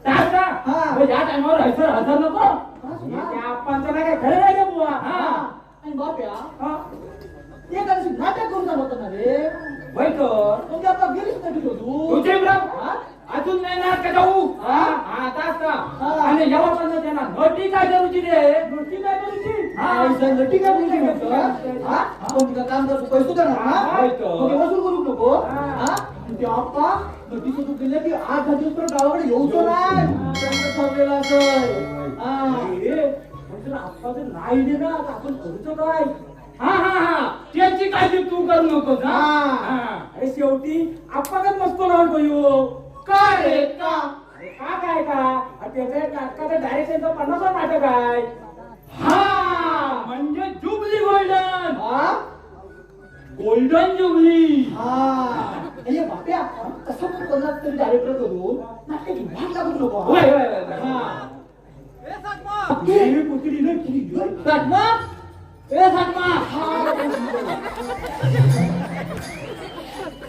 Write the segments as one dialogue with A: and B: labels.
A: तासा
B: हा.
A: या टायमावर हजर नको
B: त्या
A: आपणचं काय खरं नाही का बुवा
B: आणि बाप्या ते कधी नाटक करून चालू होतं ना रे
A: वय तर
B: म्हणजे आता गेलीच नाही तू
A: तुझे अजून नाही ना का जाऊ तासा आणि यावर पण त्यांना नटी काय करूची रे
B: नटी काय करूची नटी काय करूची आपण तुला काम करतो पैसे देणार ना वसूल करू नको ते आप्पा नटीचं तू केलं की 8-10 दिवस परत गावाकडे येऊचो नाही त्यांचं ठरलेलं असेल
A: आप्पाचं नाही दे ना आपण करूचं काय त्याची काळजी तू करू नकोस अरे शेवटी आपण नसतो ना
B: काय रे का
A: काय त्याचं नाटकाचं डायरेक्शनचं 50 नाटक आहे म्हणजे जुबली गोल्डन जुबली
B: बाप्या कसं पण कोणाला तरी डायरेक्टर करून नाटकाची भाग लागू नको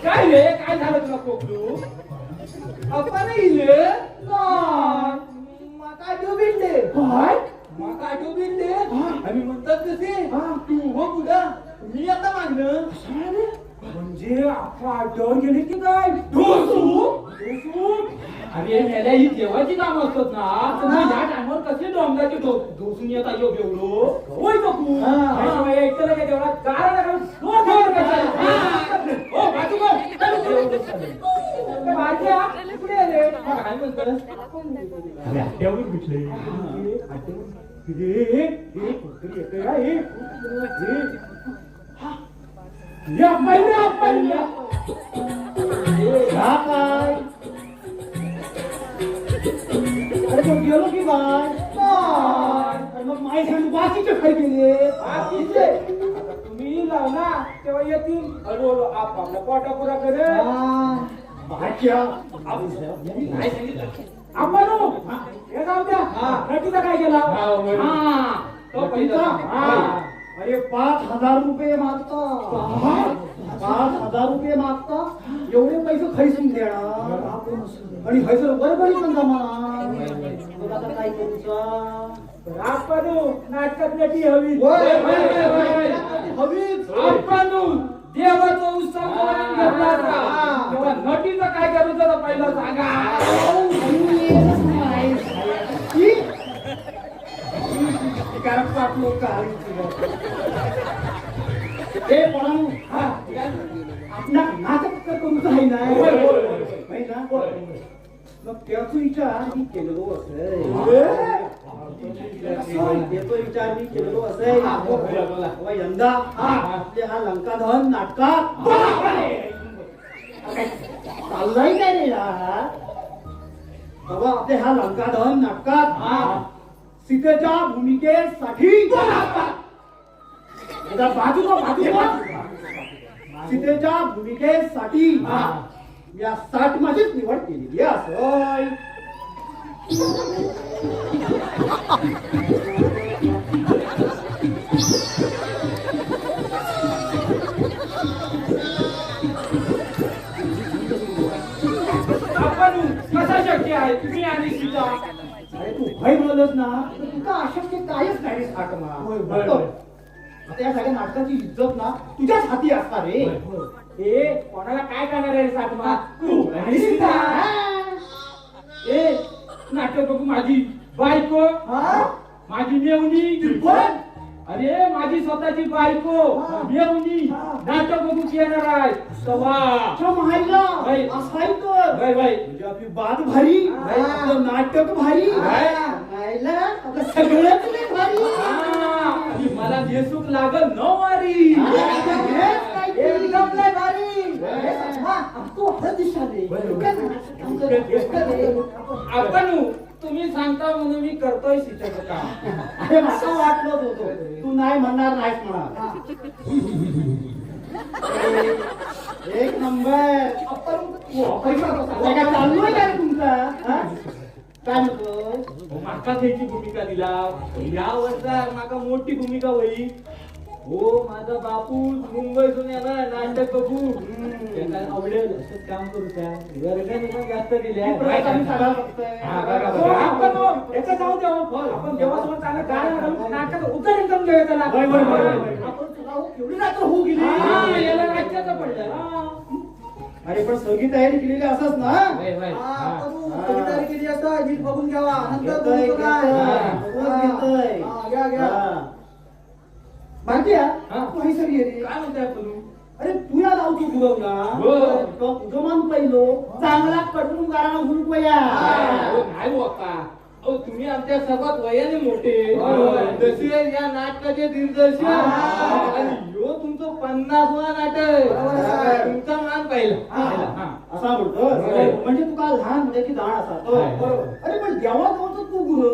A: काय रे काय झालं तुला कोकलू
B: आपण इले माका डुबिंडे
A: काय
B: माका डुबिंडे आम्ही म्हणतात कसे तू हो पुढा मी आता मागणं
A: म्हणजे आपण अड्ड्यावर गेले की काय अरे मेल्या ही देवाची काम असतात ना तुम्ही या टायमावर कसे डोंगराचे डोसून येता येऊ बेवलो होय का तू एकट्याला काय तेवढा कारण कुठे आले काय म्हणतोस अरे अड्ड्यावर भेटले
B: अरे तो गेलो की काय मग माय सांग बाकीचे खाई गेले
A: बाकीचे तुम्ही लावला तेव्हा येतील हळूहळू आपला पोटा पुरा करे नाही सांगितलं आपण हे जाऊ द्या नटीचा काय केला तो पैसा
B: अरे 5,000 रुपये मागता 5,000 रुपये मागता एवढे पैसे खैसून देणार आणि खैसून बरोबर पण जमा आता काय करूचा
A: आपण नाटकात नटी हवी
B: हवीच
A: आपण देवाचा उत्सव घेतला तेव्हा नटीचं काय करूचं पहिलं सांगा
B: कारण पाच लोक हे पण आपला नाटक करूच आहे ना मग त्याचा विचार मी केलेलो असेल त्याचा विचार मी केलेलो असेल यंदा आपले हा लंकादहन नाटकात चाललाय काय रे बाबा आपले हा लंकादहन नाटकात सीतेच्या भूमिकेसाठी बाजूला सीतेच्या भूमिकेसाठी या 60 माझीच निवड केलेली असं
A: आपण कसा शक्य आहे तुम्ही आणि सीता
B: अरे तू भय म्हणलंस ना तर तुझा अशक्य काहीच नाही आत्मा आता या सगळ्या नाटकाची इज्जत ना तुझ्याच हाती असणार रे
A: हे कोणाला काय करणार आहे सातमा तू आणि सीता ए नाटक बघू माझी बायको माझी मेवणी अरे माझी स्वतःची बायको मेवणी नाटक बघू येणार आहे
B: म्हणजे आपली बात भारी आपलं नाटक भारी आपलं सगळंच भारी
A: मला नेसूक लागल न वारी
B: एकदम लय भारी तू
A: आपण तुम्ही सांगता म्हणून मी करतोय शिक्षक काम
B: अरे मला वाटलं होतो तू नाही म्हणणार नाहीच म्हणा एक नंबर चालू आहे काय तुमचा काय म्हणतो
A: माका त्याची भूमिका दिला या वर्षा माका मोठी भूमिका होई
C: हो माझा बापू मुंबईतून येणार नाटक बघू त्यांना आवडेल असंच काम करू त्या वर्गाने पण जास्त दिल्या
B: आम्ही सगळा बघतोय.
A: हा, बघा, बघा. आपण हो, याचं जाऊ द्या हो. आपण देवासमोर चांगलं गाणं घालून नाटकाचं उद्घाटन करून घेऊया त्याला.
B: आपण तुला हो केवढी रात्र होऊ गेली.
A: हा, याला राज्याचं पडलं. हा.
B: अरे पण सगळी तयारी केलेली असच ना.
A: वय, वय.
B: हा,
A: हा.
B: आता तू सगळी तयारी केली असता नीट बघून घ्यावा नंतर
C: घेतोय,
B: बोलतो काय.
C: घेतोय.
B: हा,
C: घेतोय.
B: हा, घ्या घ्या भारतीया
A: हा.
B: तू ही सगळी येते.
A: काय म्हणताय आपण?
B: अरे तू या लावतो गुरवला
A: हो.
B: तो उगमान पहिलो चांगला कडून गाणं गुरुपया
A: हो, नाही हो अक्का.
C: अहो तुम्ही आमच्या सर्वात वयाने मोठे
A: होय.
C: जसे या नाटकाचे दिग्दर्शक
B: हा.
C: आणि ह्यो तुमचं 50वा नाटक
B: बरोबर आहे.
C: तुमचा मान पाहिला
A: हा.
B: असा म्हणतो
A: होय.
B: म्हणजे तू काल लहान मुलाची जाण असा
A: होय.
B: बरोबर. अरे पण देवाजवळचा तू गुरु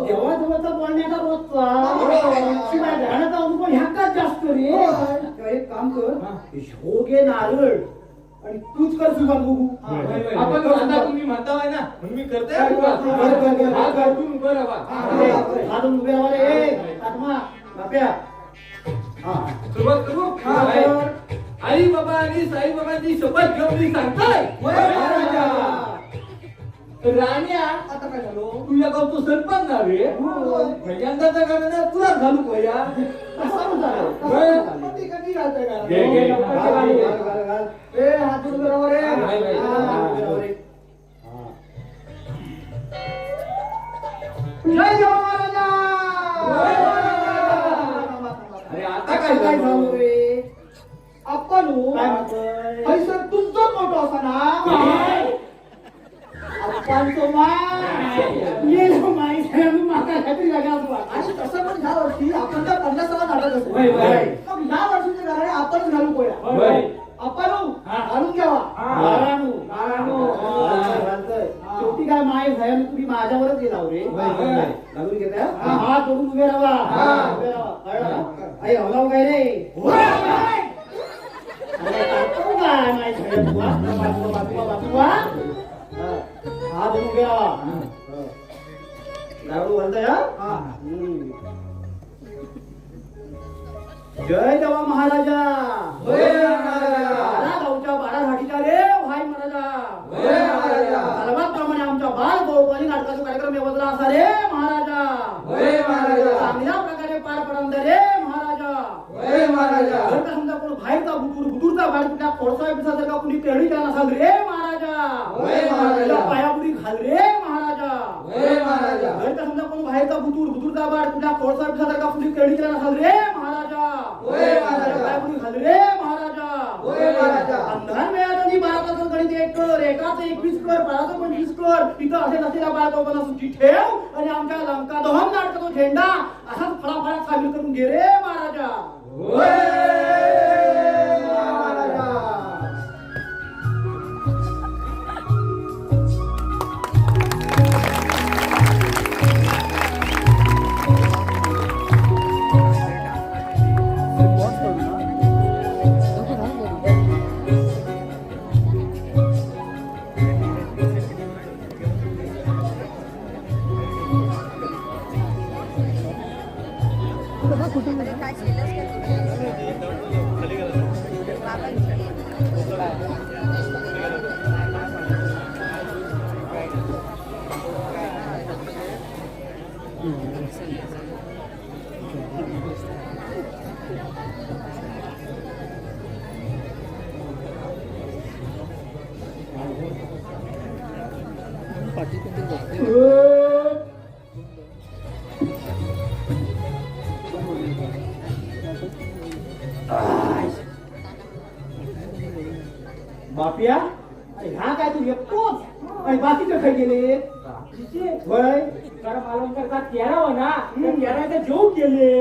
B: देवाजवळचा बोलण्याचा रोजचा शिवाय ध्यानाचा अनुभव ह्याकाच जास्त रे तेव्हा एक काम कर
A: हा.
B: शोगे नारळ आणि तूच कर सुरुवात बघू
A: होय, होय, होय.
C: आपण आता तुम्ही म्हणताय ना म्हणून मी करते
B: कर, कर, कर, कर.
C: हा, कर, तू बरं बा.
B: हातून उभे राहा रे आत्मा बाप्या हा
C: सुरुवात करू
B: हा, कर.
C: आई बाबा आणि साई बाबांची शपथ घेऊन मी सांगतोय
B: होय, महाराजा.
C: राण्या
B: आता काय झालो
C: तुझ्या गावचं सरपंच नावे
B: होय.
C: यंदाचा गाणं तुला घालू कोया
B: असं झालं.
C: होय.
B: पण ते कधी घालतंय का?
A: घे, घे.
B: घाल, घाल, घाल, घाल, घाल. ए, हात उभे राहा रे.
A: हाय, हाय.
B: हा, उभे राहा रे. जय देवा महाराजा.
C: जय महाराजा. अरे आता काय
B: काय
C: झालं?
B: झालं रे आपण
C: काय म्हणतोय?
B: पैसा तुमचं मोठं असा ना आपणचं आणि तसं पण ह्या वर्षी आपण त्या 50वा नाटक असतो
A: होय, होय.
B: मग ह्या वर्षीचं गाणं आपणच घालू पोया
A: होय.
B: आपण
A: हा.
B: घालून घ्यावा
A: हा.
B: गाराणू, गाराणू.
C: घालतोय.
B: शेवटी काय माय भयान तुम्ही माझ्यावरच गेला रे
A: होय, होय.
B: घालून घेताय
A: हा.
B: हात जोडून उभे राहा
A: हा.
B: उभे राहा कळलं? आई हलाव काय रे अरे करतो काय माय भयान तुला? बाजूला, बाजूला. हा. हात जोडून उभे राहा दारू घालताय हा जय देवा महाराजा
C: जय महाराजा.
B: बारा गावच्या 12 घाटीच्या रे भाई महाराजा
C: जय महाराजा.
B: सर्वांप्रमाणे आमच्या बाल गौपाली नाटकाचा कार्यक्रम व्यवस्था असा रे महाराजा
C: जय महाराजा.
B: चांगल्या प्रकारे पार पडवून रे महाराजा
C: जय महाराजा.
B: जर का समजा कोण बाहेरचा बुटूरचा बाहेर कुठल्या कोळसा पिसा जर का कुणी पेरणी केला नसाल रे महाराजा
C: जय महाराजा.
B: त्याला पायापुढी घाल रे महाराजा
C: जय महाराजा.
B: जर का समजा कोण बाहेरचा बुटूरचा बाहेर कुठल्या कोळसा पिसा जर का कुणी पेरणी केला नसाल रे महाराजा
C: जय महाराजा.
B: पायापुढी घाल रे महाराजा
C: जय महाराजा.
B: अंधार मिळाली 12 गणित 1 कर एकाचं 21 कर 12चं 25 कर तिथं असे नसलेल्या बाळकापणा सुट्टी ठेव आणि आमच्या लंका दहन नाटकाचा झेंडा असाच फळाफळात सामील करून घे रे महाराजा
C: जय महाराजा.
B: बापिया अरे ह्या काय तू एकटोच आणि बाकीचे खाई गेले होय
A: कारण मला करता 13 ना 13चे जेव केले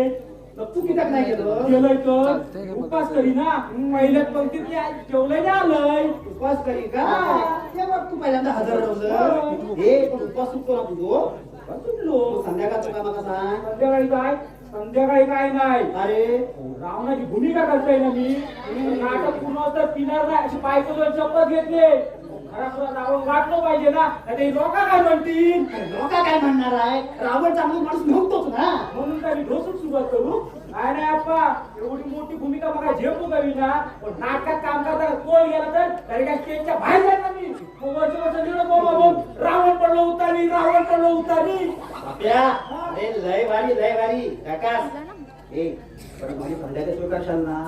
B: मग तू कित्याक नाही गेलं
A: केलंय तर उपास करी ना पहिल्याच पंक्तीत जेवलंय ना आलंय
B: उपवास करी का ते बघ तू पहिल्यांदा हजर नव्हतं हे पण उपवास सुटतो ना तुझो सुटलो संध्याकाळचं काय मला सांग
A: संध्याकाळी काय नाही
B: अरे
A: रावणाची भूमिका करतोय ना मी नाटक पूर्ण होतं पिणार नाही अशी बायको दोन शपथ घेतले खरा रावण वाटलं पाहिजे ना ते लोक काय म्हणतील
B: लोक काय म्हणणार आहे रावण चांगला माणूस नव्हतोच ना
A: म्हणून काय मी ढोसून सुरुवात करू नाही नाही अप्पा एवढी मोठी भूमिका बघा झेपू गावी ना पण नाटकात काम करता कोण गेला तर तरी काय स्टेजच्या बाहेर जायला मी वर्ष लिहिलं बाबा रावण पडलो उतारी
B: अरे लय भारी काकास ए पण माझी फंड्याच्या स्वीकारशाल ना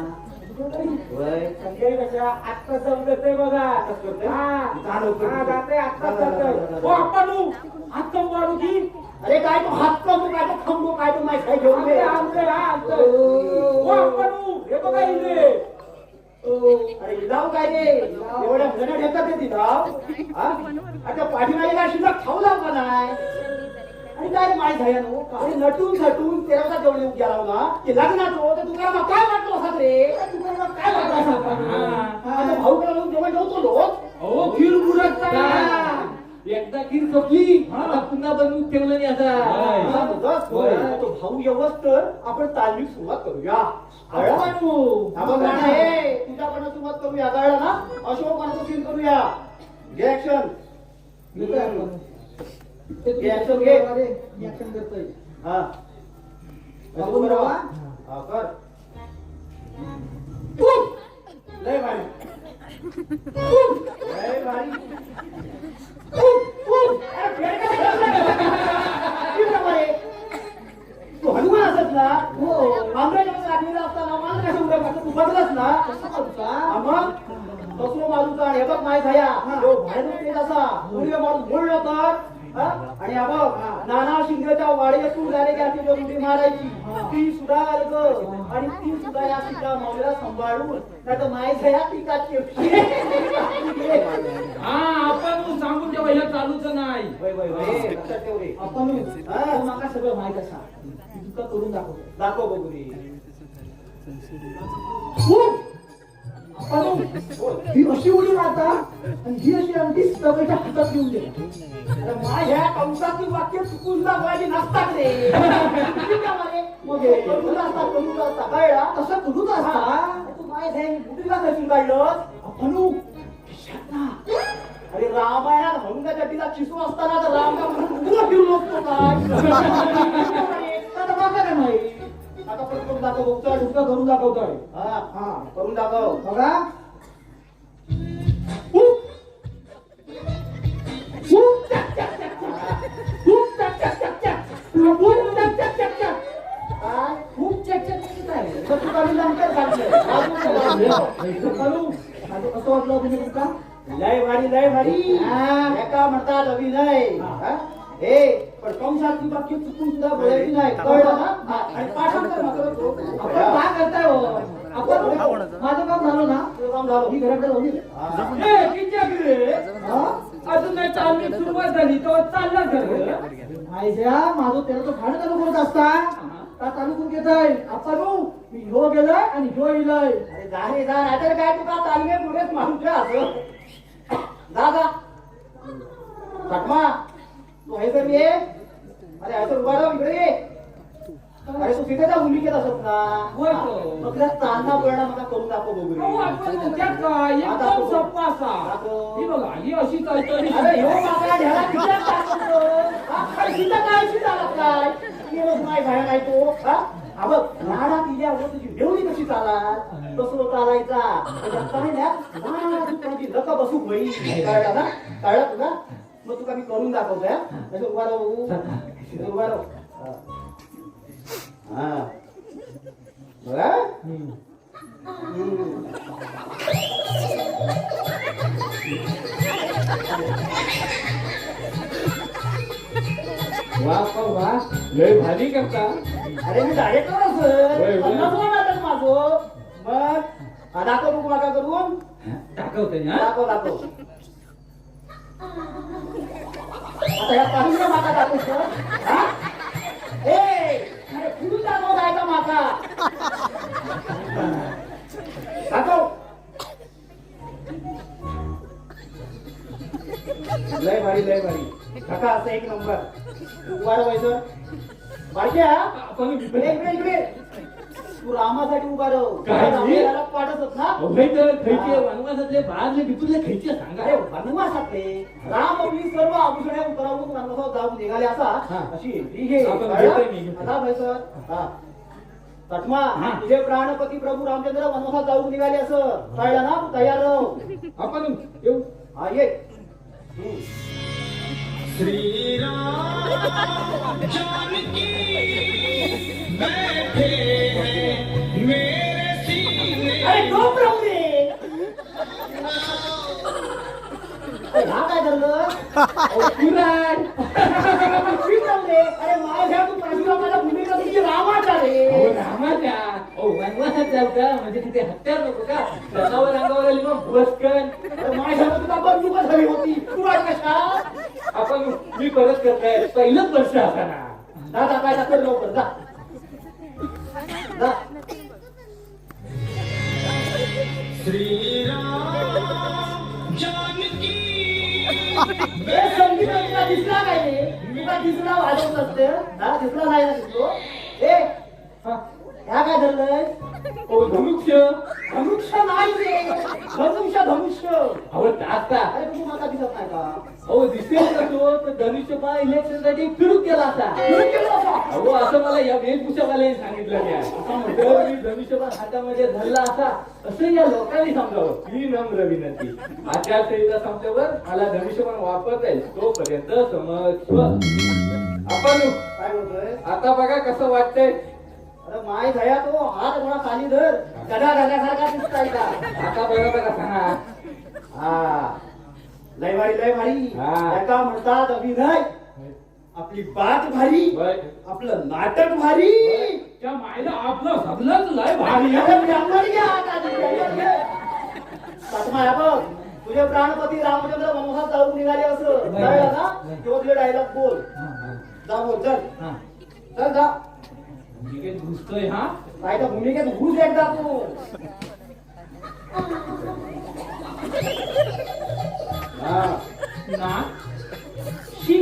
B: होय
A: संजय कशा आत्ता जमलंय बघा
B: जा लवकर.
A: जाते आत्ता जमलंय. ओ अप्पा तू हात कम वाढू की
B: अरे काय तो हात कमू काय तो खंबू काय तो माहिती काय घेऊन ये.
A: ओ अप्पा तू हे बघा इथे
B: अरे जाऊ काय रे एवढ्या जण ठेवतात ते तिथं आता पाठीमागे काय शिल्लक खाऊ लाव का नाही आणि काय रे माहीत आहे नो अरे नटून तेराचा जेवढे गेला ना ते लग्नाचं तर तुकाराम काय वाटलो असत रे तुकाराम काय वाटलं असत आता भाऊ कडे जेवण ठेवतो लोक
A: अहो खीर बुडत एकदा खीर सोपली आता पुन्हा बनवून ठेवलं नाही आता
B: तो भाऊ येवस तर आपण तालमीत सुरुवात करूया तुझ्याकडनं सुरुवात करूया कळलं ना अशोक सीन करूया घे ऍक्शन हा कर लय भारी तू हनुमान असत ना आंब्याच्या असताना मला कसं उद्या तू बदलस ना मग कसलो मारूचा आणि हे बघ माहीत आहे बाहेर असा मारून बोललो तर आणि बघ नाना शिंदेच्या वाड्यातून डायरेक्ट उडी मारायची ती सुद्धा आणि ती सुद्धा या तिच्या माऊलीला सांभाळून नाही तर माहीत आहे ती का
A: आपण सांगून ठेवा हे चालूच नाही
B: आपण माका सगळं माहित असा तुका करून दाखव बघू रे ही अशी उडी मारता आणि ही अशी अगदी सगळ्याच्या हातात घेऊन गेला माझ्या कंसाची वाक्य चुकून दाखवायची नसतात रे मग करून असता कळला तसं करून असता तू माझ्या बुटीला कशी काढलं म्हणू अरे रामायणात हनुमानाच्या तिला चिसू असताना तर राम का फिरू नसतो काय आता नाही आता पण करून दाखव करून दाखवतोय हा करून दाखव बघा खूप चकचक कसं वाटलं तुम्ही तुमका लय भारी एका म्हणतात अभिनय हे पण कंसात ती बाकी चुकून सुद्धा बोलायची नाही कळलं ना आणि पाठांतर मात्र आपण काय करताय हो आपण माझं काम झालं ना काम झालं ही घराकडे
A: अजून नाही चालली सुरुवात झाली तर चालला
B: माझ्या माझं त्याला तो भाडं चालू करत असता का चालू करून घेताय आपण मी ह्यो गेलाय आणि ह्यो इलाय अरे जा रे जा नाहीतर काय तुका तालमे पुढेच मारून ठेव असं जा फाटमा तू हे तर ये अरे असं उभा राहा इकडे ये अरे तू तिथे भूमिकेत असत ना मग तुला तांना पडला मला करून दाखव बघू
A: एकदम सोपा असा ही बघा ही अशी चालतली
B: अरे ह्यो माका ढेला किती टाकतो अरे सीता काय सीता काय केलंच नाही बाहेर नाही तो हा बघ राडा तिल्या तुझी देवणी कशी चालात कसं चालायचा लका बसू होई कळला ना कळलं तुला मग तुला मी करून दाखवतोय कसं उभा राहू बघू उभा राहू हा बघा
A: वा लय भारी करता
B: अरे मी डायरेक्टर नाटक माझं मग दाखव बघू नका करून
A: दाखवते
B: दाखव आता या पाहिजे माका दाखवतो अरे पुढून दाखव जायचा माका दाखव लय भारी काका असं एक नंबर उभा राहायचं बारक्या इकडे तू रामासाठी उभा राह पाठत ना
A: वनवासातले बाहेरले भितूरले खायचे सांगा
B: अरे वनवासातले राम आपली सर्व आभूषणे उतरावून वनवासात जाऊन निघाले असा अशी ठीक आहे आता भाई सर तटमा
A: हा.
B: तुझे प्राणपती प्रभू रामचंद्र वनवासात जाऊन निघाले असं कळलं ना तू तयार राह
A: आपण येऊ.
B: हा ये अरे गप राहू दे अरे हा काय धरलं
A: पुराण.
B: गप राहू दे अरे माझ्या तू परशुरामाला भूमिका तुझी रामाचा रे
A: अहो, रामाच्या वनवासात जाऊ का म्हणजे तिथे हत्यार नको का जनावर अंगावर आली मग बसकन.
B: अरे माझ्या तुला बंदूकच हवी होती तू आज कशा
A: आपण मी परत करताय पहिलंच वर्ष असताना.
B: दादा काय कर लवकर जा जा हे संगीत तुला दिसला काय रे तुला दिसला वाजवत असते हा दिसला नाही ना दिसतो ए
A: हा.
B: ह्या काय धरलंय
A: ओ धनुष्य.
B: धनुष्य नाही रे धनुष्य
A: अहो आता
B: अरे तू मला दिसत नाही का
A: अहो दिसेल का तो तर धनुष्यबाण इलेक्शन साठी फिरून गेला असा.
B: फिरून गेलो असा.
A: अहो असं मला या वेशभूषावाल्याने सांगितलं मी असं म्हटलं मी धनुष्यबाण हातामध्ये धरला असा असं या लोकांनी समजावं. ही नम्र विनंती. आचारसंहिता संपल्यावर मला धनुष्यबाण वापरता येईल तोपर्यंत समज. आपण
B: काय बोलतोय
A: आता बघा कसं वाटतंय.
B: अरे माय भया तो हात थोडा खाली धर गदा गदासारखा दिसताय का
A: आता बघा बघा सांगा.
B: हा लय भारी
A: हा.
B: त्याका म्हणतात अभिनय आपली बात भारी
A: बरं.
B: आपलं नाटक भारी
A: त्या मायला आपलं सगळंच लय भारी आहे.
B: अरे ब्राह्मण घ्या हातात. पाठमा या बघ तुझे प्राणपती रामचंद्र वनवासात जाऊन निघाले असं कळलं ना तेव्हा तुझे डायलॉग बोल जा बोल चल
A: हा.
B: चल जा
A: भूमिकेत घुसतोय हा.
B: काय तर भूमिकेत घुस एकदा तू
A: हा. ना शी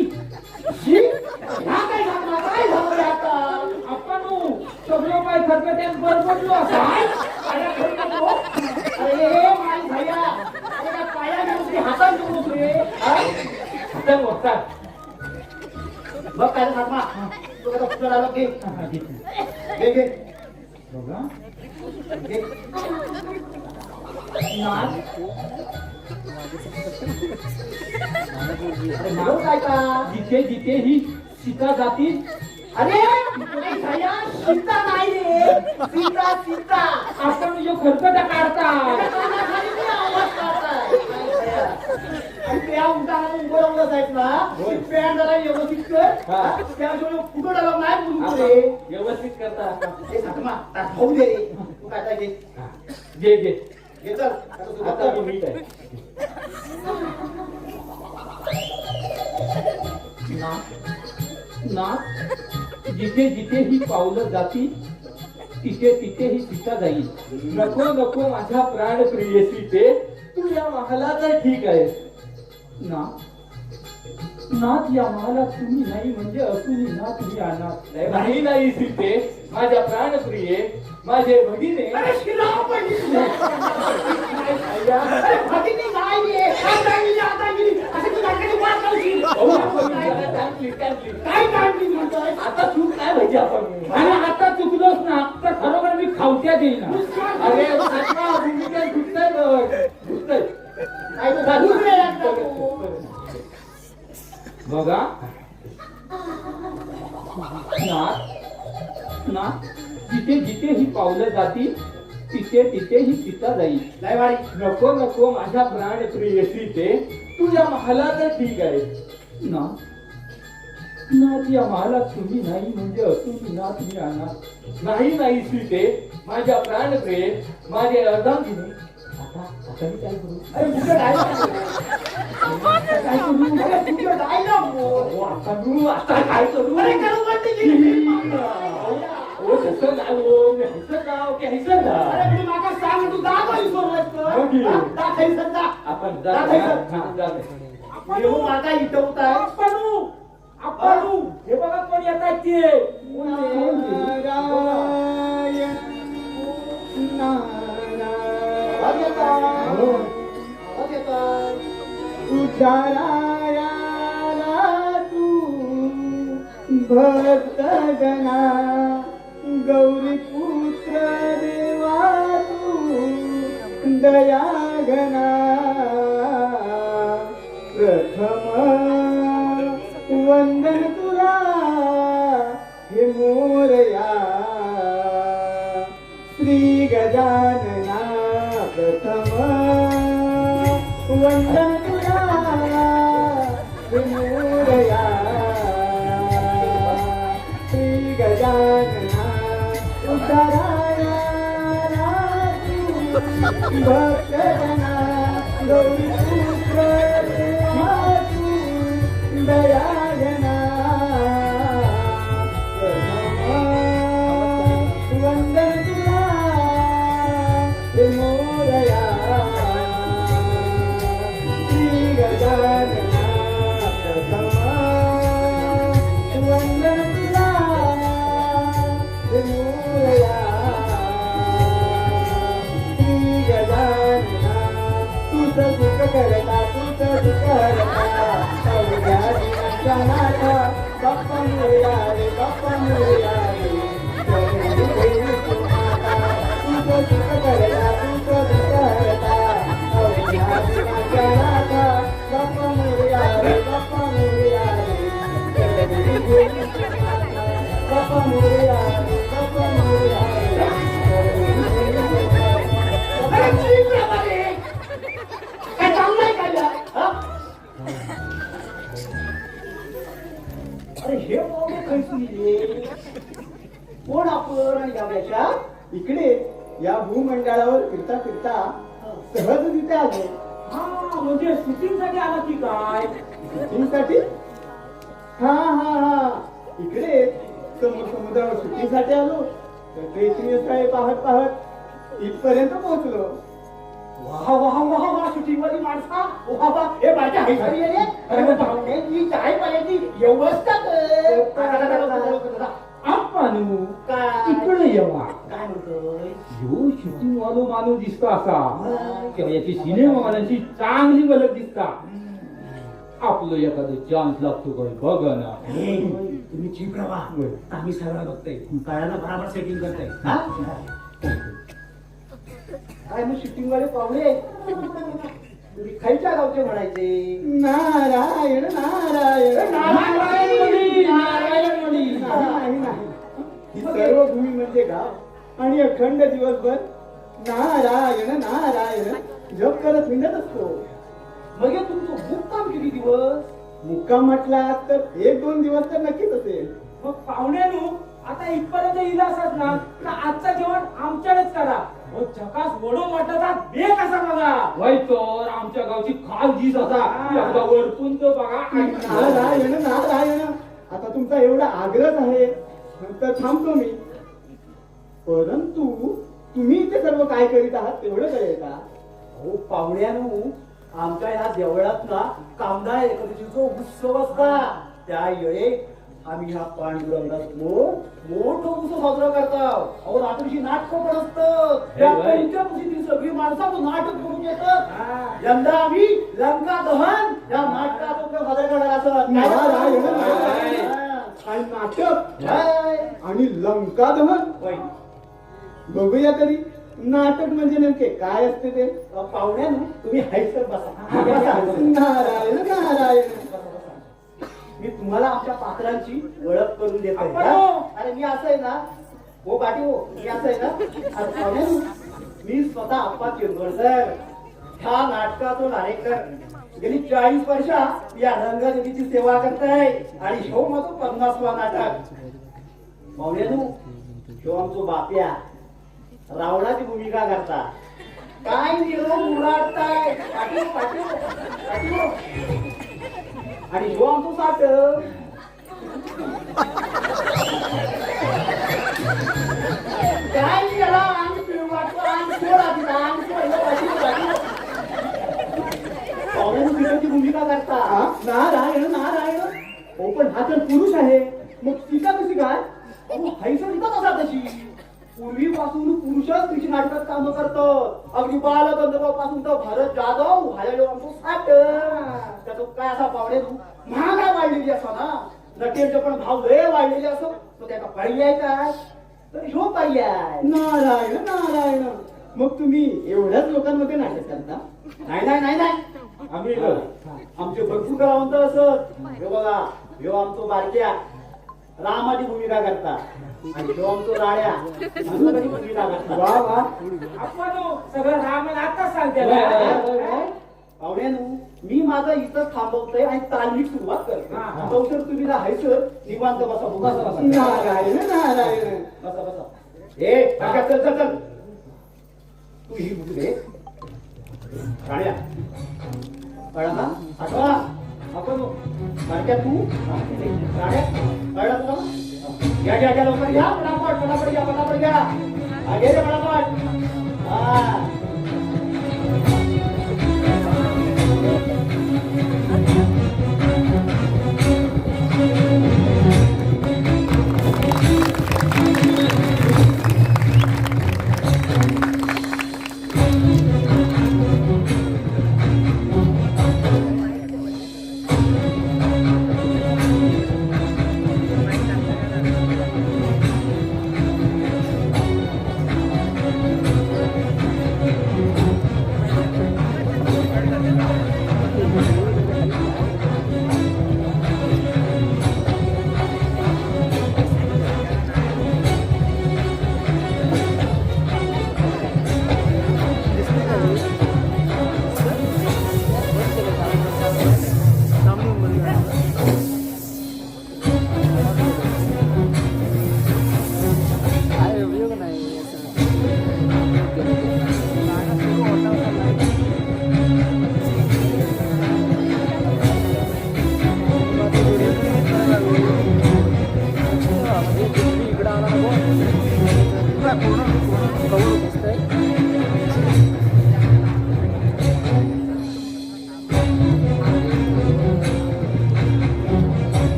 B: शी ह्या काय झालं काय झालं रे आता
A: आपण सगळं काय खरकट्यात बरबडलो असा.
B: अरे माय भैया अरे काय पाया घेऊन हातात घेऊन रे हा?
A: हातात बघतात.
B: बघ काय रे फाटमा तू आता पुढे आला घे
A: हा, ठीक आहे.
B: घे घे
A: बघा.
B: घे
A: नाच.
B: अरे म्हणून काय का
A: जिथे जिथे ही सीता जातील.
B: अरे माय भैया सीता नाही रे सीता सीता
A: आपण जो खरकटा काढता.
B: कानाखाली मी आवाज काढताय माय भैया. आणि त्या उंटाला उभं साहेब ना
A: होय.
B: पॅन्ट जरा व्यवस्थित कर
A: हा.
B: त्याशिवाय कुठं डायलॉग नाही बोलू
A: आपण
B: रे
A: व्यवस्थित करता.
B: हे फाटमा होऊ दे रे तू काय काय घे
A: हा. घे घे.
B: घे चल आता तू
A: आता
B: बघ.
A: मी मीठ आहे. नाच. जिथे जिथे ही पावलं जातील तिथे तिथे ही सीता जाईल. नको नको माझ्या प्राण प्रियसी ते तू या महालात ठीक आहे. नाथ या महालात तुम्ही नाही म्हणजे असूनही ना तुम्ही अनाथ नाही नाही सीते माझ्या प्राण प्रिये माझे भगिने.
B: अरे श्रीराम पंडित अरे भगिनी नाही रे आता गेली असं तू नाटकाची वाट लावशील
A: अहो, आपण जरा टाकली.
B: काय काढली म्हणतोय
A: आता चूक काय पाहिजे आपण आणि आता चुकलोच ना तर खरोखर मी खावट्या देईल ना. अरे आत्मा भूमिकेत घुसतंय घुसतंय.
B: काय तू घालून रे आता तू.
A: बघा. नाथ जिथे जिथे ही पावलं जातील तिथे तिथे ही सीता जाईल.
B: लय भारी
A: नको नको माझ्या प्राण प्रियसी ते तू या महालात ठीक आहे. नाथ या महालात तुम्ही नाही म्हणजे असून नाथ मी अनाथ नाही नाही सीते माझ्या प्राण प्रिय माझे अर्धांगिनी. आता मी काय करू.
B: अरे तुझं डायलॉग
A: काय करू.
B: अरे तुझं डायलॉग बोल
A: आता काय करू.
B: अरे करू वाटते की
A: ओ तसं नाही हो मी हसत नाव की हसत ना.
B: अरे मी मागा सांग तू दाखव
A: ओके.
B: दाखव
A: आपण
B: येऊ मागा इटवताय
A: आपण हे बघा कोण येतात ते.
B: भक्त गणा गौरी पुत्र देवा तू दया घना प्रथम वंदन तुला हे मोरया श्री गजानना प्रथम वंदन तुला हे मोरया श्री गजानना उद्धाराया भक्तना गौरी पुत्र देवा तू दया घना वंदन तुला हे मोरया श्री गजानना प्रथम वंदन तुला हे मोरया श्री गजानना तुझं सुख करता तुझं सुख करता अवघ्या दिनांच्या नाथा बाप्पा मोरया रे बाप्पा मोरया रे तुझं सुख करता तुझं सुख करता अवघ्या दिनांच्या नाथा बाप्पा मोरया रे बाप्पा मोरया रे बाप्पा मोरया रे बाप्पा मोरया
A: काय चांगलंय काय या? हा?
B: अरे हे पाहुणे खैसून गेले कोण आपण आणि या वेशा इकडे या भूमंडळावर फिरता फिरता सहज तिथे आलो
A: हा म्हणजे शूटिंग साठी आला की काय
B: शूटिंगसाठी हा हा हा इकडे समुद्रावर शूटिंगसाठी आलो तर प्रेक्षणीय स्थळे पाहत पाहत इथपर्यंत पोहोचलो
A: वाह वाह वाह वाह शूटिंग वाली माणसा वाह वाह हे माझ्या हायसारी आहे अरे मग पाहुण्याची चाय पाण्याची व्यवस्था कर आपण इकडे येवा
B: काय म्हणतोय
A: यो शूटिंग वालो माणूस दिसतो असा किंवा याची सिनेमा वाल्यांची चांगली बलक दिसता आपलं एखादं चान्स लागतो काय बघा ना
C: तुम्ही चीप राहा आम्ही सगळं बघतोय कळायला बराबर सेटिंग करताय हा?
B: काय मग शूटिंग वाले पाहुणे तुम्ही खायच्या गावचे म्हणायचे नारायण नारायण नाही नाही ही सर्व भूमी म्हणजे गाव आणि अखंड दिवसभर नारायण नारायण जप करत हिंडत असतो
A: मग हे तुमचं मुक्काम किती दिवस
B: मुक्काम म्हटला तर 1-2 दिवस तर नक्कीच असेल
A: मग पाहुण्यानु आता इथपर्यंत येईल असत ना तर आजचं जेवण आमच्याकडेच करा मग झकास वडो वाटतात बे कसा बघा वय तर आमच्या गावची खास दिस असा एकदा वरतून तो बघा
B: नारायण नारायण आता तुमचा एवढा आग्रह आहे तर थांबतो मी परंतु तुम्ही इथे सर्व काय करीत आहात तेवढं कळेल का
C: हो पाहुण्यानु आमच्या ह्या देवळात ना कामदार एकादशीचा उत्सव असता त्या वेळी आम्ही ह्या पांडुरंगासमोर मोठं उत्सव साजरा करतो अहो रात्रीची नाटकं पण असतं त्या पंचम दिवशी ती सगळी माणसं नाटक करून येतात यंदा आम्ही लंका दहन या नाटकात साजरा करणार असं
B: नारायण नारायण आणि नाटक आणि लंका दहन बघूया तरी नाटक म्हणजे नेमके काय असते ते
C: पाहुण्यानु तुम्ही हायसर बसा
B: नारायण नारायण
C: मी तुम्हाला आमच्या पात्रांची ओळख करून देत आहे अरे मी असं आहे ना हो पाटील हो मी असं आहे ना अरे पाहुण्यानु, मी स्वतः आप्पा चिरगोळकर ह्या नाटकातून डायरेक्टर गेली 40 वर्ष या रंगदेवीची सेवा करताय आणि शो माझं 50वा नाटक पाहुण्यानु शो आमचो बाप्या रावणाची भूमिका करता काय निरोप उराडताय पाटील पाटील पाटील आणि जो आमचं साठ काय त्याला अंग पिळवाटतं, अंग सोडा तिला, अंग सोडलं पाटील पाहुण्यानं पिठाची भूमिका करता
B: नारायण नारायण हो पण हा तर पुरुष आहे मग सीता कशी काय
C: हायसर तिथं कसा तशी पूर्वीपासून पुरुषच तिची नाटकात काम करतो अगदी बालगंधर्वापासून तर भरत जाधव व्हायला आमचं साठ त्याचं काय असा पावडे महागाई वाढलेली असो ना नटेंचे पण भाव लय वाढलेले असो तो त्याचा पर्याय काय तर ह्यो पर्याय.
B: नारायण नारायण. मग तुम्ही एवढ्याच लोकांमध्ये नाटक करता?
C: नाही नाही नाही नाही आम्ही आमचे भरपूर कलावंत असत. ह्यो बघा ह्यो आमचो बारक्या रामाची भूमिका करता आणि ह्यो आमचो राड्या हनुमानाची भूमिका करता.
B: वा वा.
A: आपण सगळं रामाला आताच सांगते
C: पाहुण्यानु मी माझा इथं थांबवतोय आणि तालमीक सुरुवात करतो.
A: हा.
C: तर तुम्ही राहायचं निवांत बसा बसा बसा
B: नारायण नारायण.
C: बसा बसा. ए काका चल चल चल तू ही बुक दे राड्या कळला ना आठवा आपण बारक्या तू राड्या कळला तुला या लवकर या पटापट या आगे रे पटापट हा.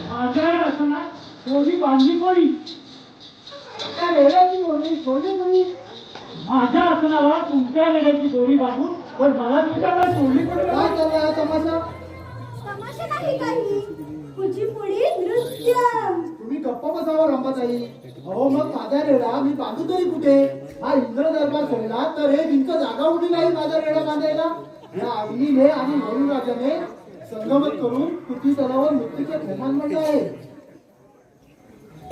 A: माझ्या असणार थोडी बांधली पडी त्या रेड्याची गोरी सोडली नाही. माझ्या असणावर तुमच्या रेड्याची दोरी बांधून पण मला तुमच्याकडे सोडली पडली.
B: काय चालू आहे तमाशा?
D: तमाशा नाही काही कुचिपुडी नृत्य.
B: तुम्ही गप्पा बसावर रंबाताई. अहो मग माझा रेडा मी बांधू तरी कुठे? हा इंद्र दरबार सोडला तर हे भिंत जागा उडी नाही माझा रेडा बांधायला. या अग्नीने आणि वरुण राजाने संगमत करून पृथ्वी तलावर मृत्यूचे थैमान म्हणलं आहे.